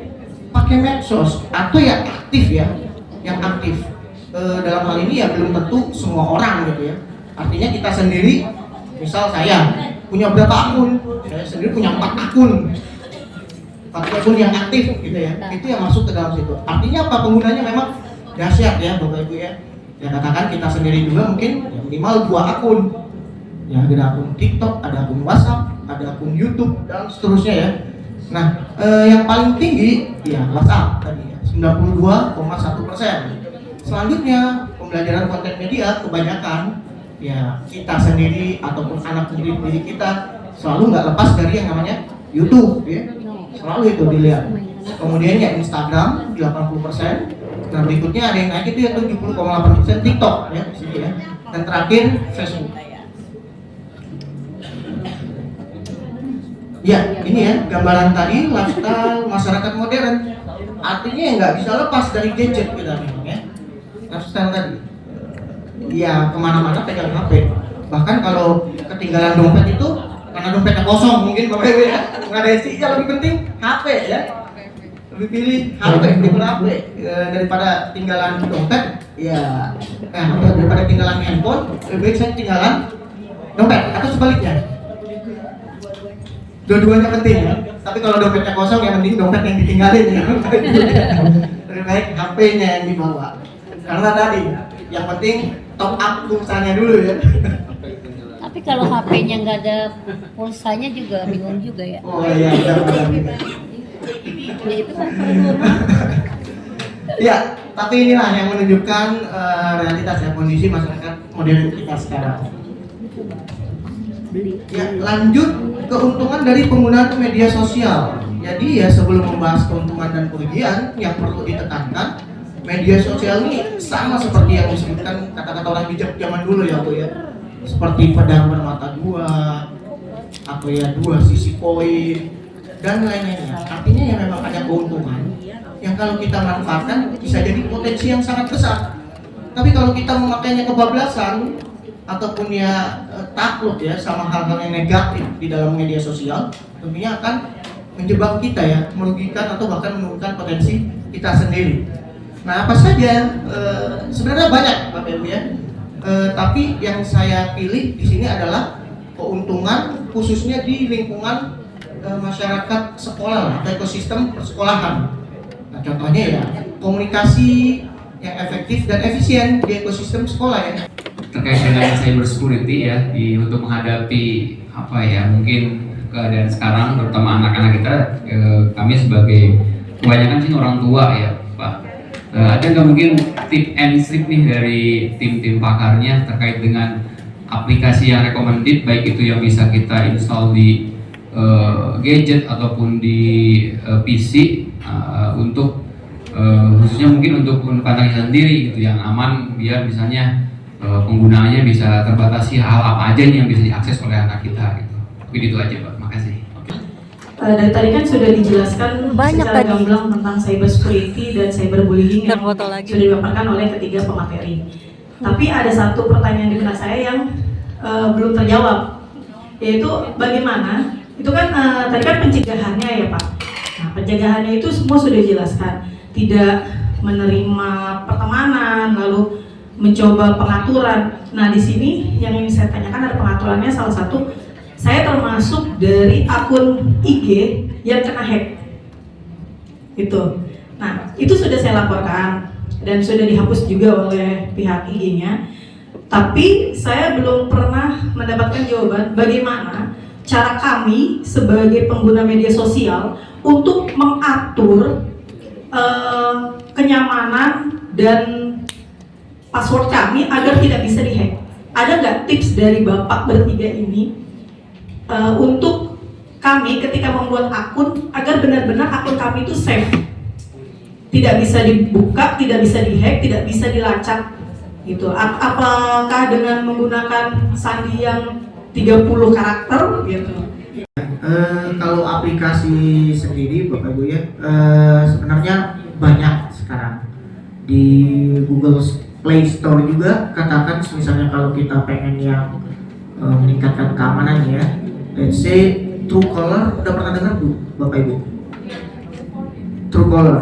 pakai medsos atau ya aktif ya, yang aktif. Dalam hal ini ya belum tentu semua orang gitu ya. Artinya kita sendiri, misal saya punya berapa akun, saya sendiri punya 4 akun yang aktif gitu ya, itu yang masuk ke dalam situ. Artinya apa, penggunanya memang dahsyat ya Bapak Ibu ya. Ya katakan kita sendiri juga mungkin ya minimal 2 akun. Ya ada akun TikTok, ada akun WhatsApp, ada akun YouTube dan seterusnya ya. Nah, yang paling tinggi ya WhatsApp tadi ya, 92,1%. Selanjutnya pembelajaran konten media kebanyakan ya kita sendiri ataupun anak didik kita selalu nggak lepas dari yang namanya YouTube ya. Selalu itu dilihat. Kemudian ya Instagram 80%. Nah berikutnya ada yang naik itu ya 70,8% TikTok ya di sini ya. Dan terakhir Facebook. Ya ini ya gambaran tadi lifestyle masyarakat modern. Artinya ya nggak bisa lepas dari gadget kita nih ya. Lifestyle tadi. Ya kemana-mana pegang HP. Bahkan kalau ketinggalan dompet itu karena dompetnya kosong mungkin Bapak Ibu ya, nggak ada isinya, lebih penting HP ya. Lebih pilih HP daripada HP daripada tinggalan dompet ya. Daripada tinggalan handphone lebih baik saya tinggalan dompet atau sebaliknya. Dua-duanya penting ya. Tapi kalau dompetnya kosong yang penting dompet yang ditinggalin ya. Lebih baik HP-nya yang dibawa. Karena tadi yang penting top up pulsanya dulu ya. Tapi kalau HP-nya nggak ada pulsanya juga bingung juga ya. Oh iya, benar. Ya itu kan perlu. Ya, tapi inilah yang menunjukkan realitas ya kondisi masyarakat modern kita sekarang. Ya, lanjut keuntungan dari penggunaan media sosial. Jadi ya sebelum membahas keuntungan dan kerugian yang perlu ditekankan, media sosial ini sama seperti yang disebutkan kata-kata orang bijak zaman dulu ya Bu ya. Seperti pedang bermata dua, atau ya dua sisi koin dan lain-lainnya. Artinya ya memang ada keuntungan yang kalau kita manfaatkan bisa jadi potensi yang sangat besar. Tapi kalau kita memakainya kebablasan ataupun ya takluk ya sama hal-hal yang negatif di dalam media sosial, tentunya akan menjebak kita ya, merugikan atau bahkan menurunkan potensi kita sendiri. Nah apa saja sebenarnya banyak Bapak Ibu ya Tapi yang saya pilih di sini adalah keuntungan khususnya di lingkungan masyarakat sekolah atau ekosistem persekolahan. Nah, contohnya ya komunikasi yang efektif dan efisien di ekosistem sekolah ya. Terkait dengan cyber security ya, untuk menghadapi apa ya mungkin keadaan sekarang, terutama anak-anak kita, kami sebagai kebanyakan sih orang tua ya Pak, ada nggak mungkin tip and trick nih dari tim-tim pakarnya terkait dengan aplikasi yang recommended, baik itu yang bisa kita install di gadget ataupun di PC, untuk khususnya mungkin untuk anak kita sendiri gitu, yang aman biar misalnya penggunaannya bisa terbatasi, hal apa aja nih yang bisa diakses oleh anak kita gitu. Mungkin itu aja Pak, makasih. Dari tadi kan sudah dijelaskan Banyak secara tadi. gamblang tentang cyber security dan cyberbullying yang Terfoto lagi. sudah dipaparkan oleh ketiga pemateri. Tapi ada satu pertanyaan di benak saya yang belum terjawab, yaitu bagaimana itu kan tadi kan pencegahannya ya Pak. Nah, pencegahannya itu semua sudah dijelaskan, tidak menerima pertemanan, lalu mencoba pengaturan. Nah, di sini yang ingin saya tanyakan ada pengaturannya. Salah satu, saya termasuk dari akun IG yang kena hack. Itu. Nah, itu sudah saya laporkan dan sudah dihapus juga oleh pihak IG-nya. Tapi saya belum pernah mendapatkan jawaban bagaimana cara kami sebagai pengguna media sosial untuk mengatur kenyamanan dan password kami agar tidak bisa dihack. Ada nggak tips dari Bapak bertiga ini untuk kami ketika membuat akun agar benar-benar akun kami itu safe, tidak bisa dibuka, tidak bisa dihack, tidak bisa dilacak gitu. Apakah dengan menggunakan sandi yang 30 karakter gitu? Kalau aplikasi sendiri Bapak Ibu ya, sebenarnya banyak sekarang di Google Play Store juga. Katakan misalnya kalau kita pengen yang meningkatkan keamanan ya, let's say Truecaller, udah pernah dengar Bu Bapak Ibu? Truecaller,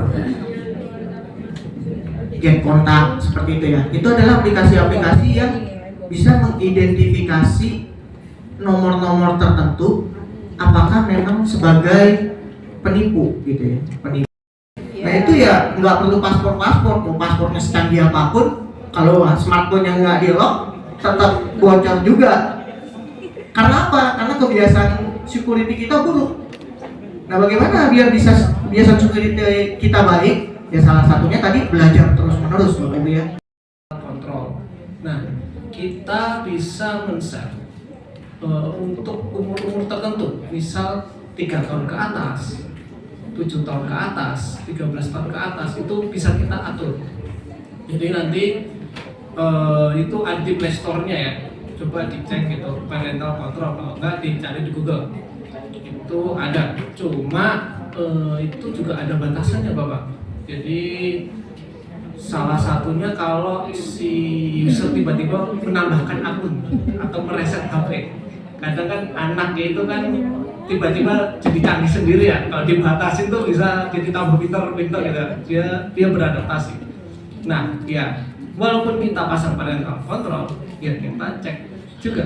Get Kontak, seperti itu ya. Itu adalah aplikasi-aplikasi yang bisa mengidentifikasi nomor-nomor tertentu apakah memang sebagai penipu gitu ya, penipu. Nah itu ya nggak perlu paspor, mau paspornya secanggih apapun, kalau smartphone-nya nggak di-lock tetap bocor juga. Karena apa? Karena kebiasaan security kita buruk. Nah bagaimana biar bisa kebiasaan security kita baik? Ya salah satunya tadi belajar terus-menerus Bapak Ibu ya. Kontrol. Nah, kita bisa men-set untuk umur-umur tertentu, misal 3 tahun ke atas, 7 tahun ke atas, 13 tahun ke atas, itu bisa kita atur. Jadi nanti itu ada di Play Store-nya ya, coba dicek gitu, parental control kalau enggak dicari di Google. Itu ada, cuma itu juga ada batasannya Bapak. Jadi salah satunya kalau si user tiba-tiba menambahkan akun atau mereset HP. Kadang kan anaknya itu kan tiba-tiba jadi canggih sendiri ya. Kalau dibatasin tuh bisa jadi tambah pintar gitu. Dia beradaptasi. Nah, ya walaupun kita pasang parental control, ya kita cek juga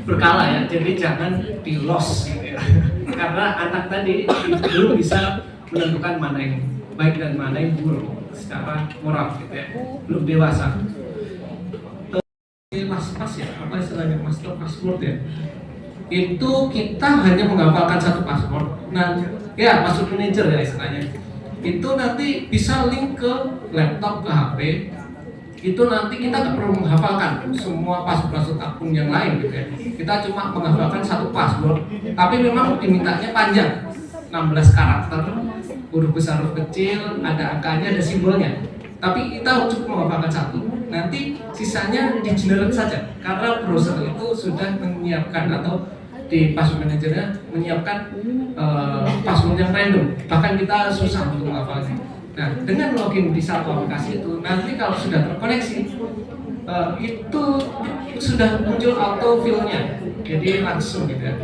berkala ya. Jadi jangan di loss gitu ya. Karena anak tadi belum bisa menentukan mana yang baik dan mana yang buruk secara moral gitu ya. Belum dewasa. Mas ya, apa istilahnya master password ya, itu kita hanya menghafalkan satu password. Nah ya password manager ya istilahnya, itu nanti bisa link ke laptop, ke HP. Itu nanti kita nggak perlu menghafalkan semua password akun yang lain gitu ya. Kita cuma menghafalkan satu password, tapi memang dimintanya panjang, 16 karakter, huruf besar, huruf kecil, ada angkanya, ada simbolnya. Tapi kita cukup menghafalkan satu. Nanti sisanya di-generate saja, karena browser itu sudah menyiapkan atau di password managernya menyiapkan password yang random. Bahkan kita susah untuk menghafalnya. Nah, dengan login di satu aplikasi itu, nanti kalau sudah terkoneksi, itu sudah muncul auto fill-nya. Jadi langsung gitu ya.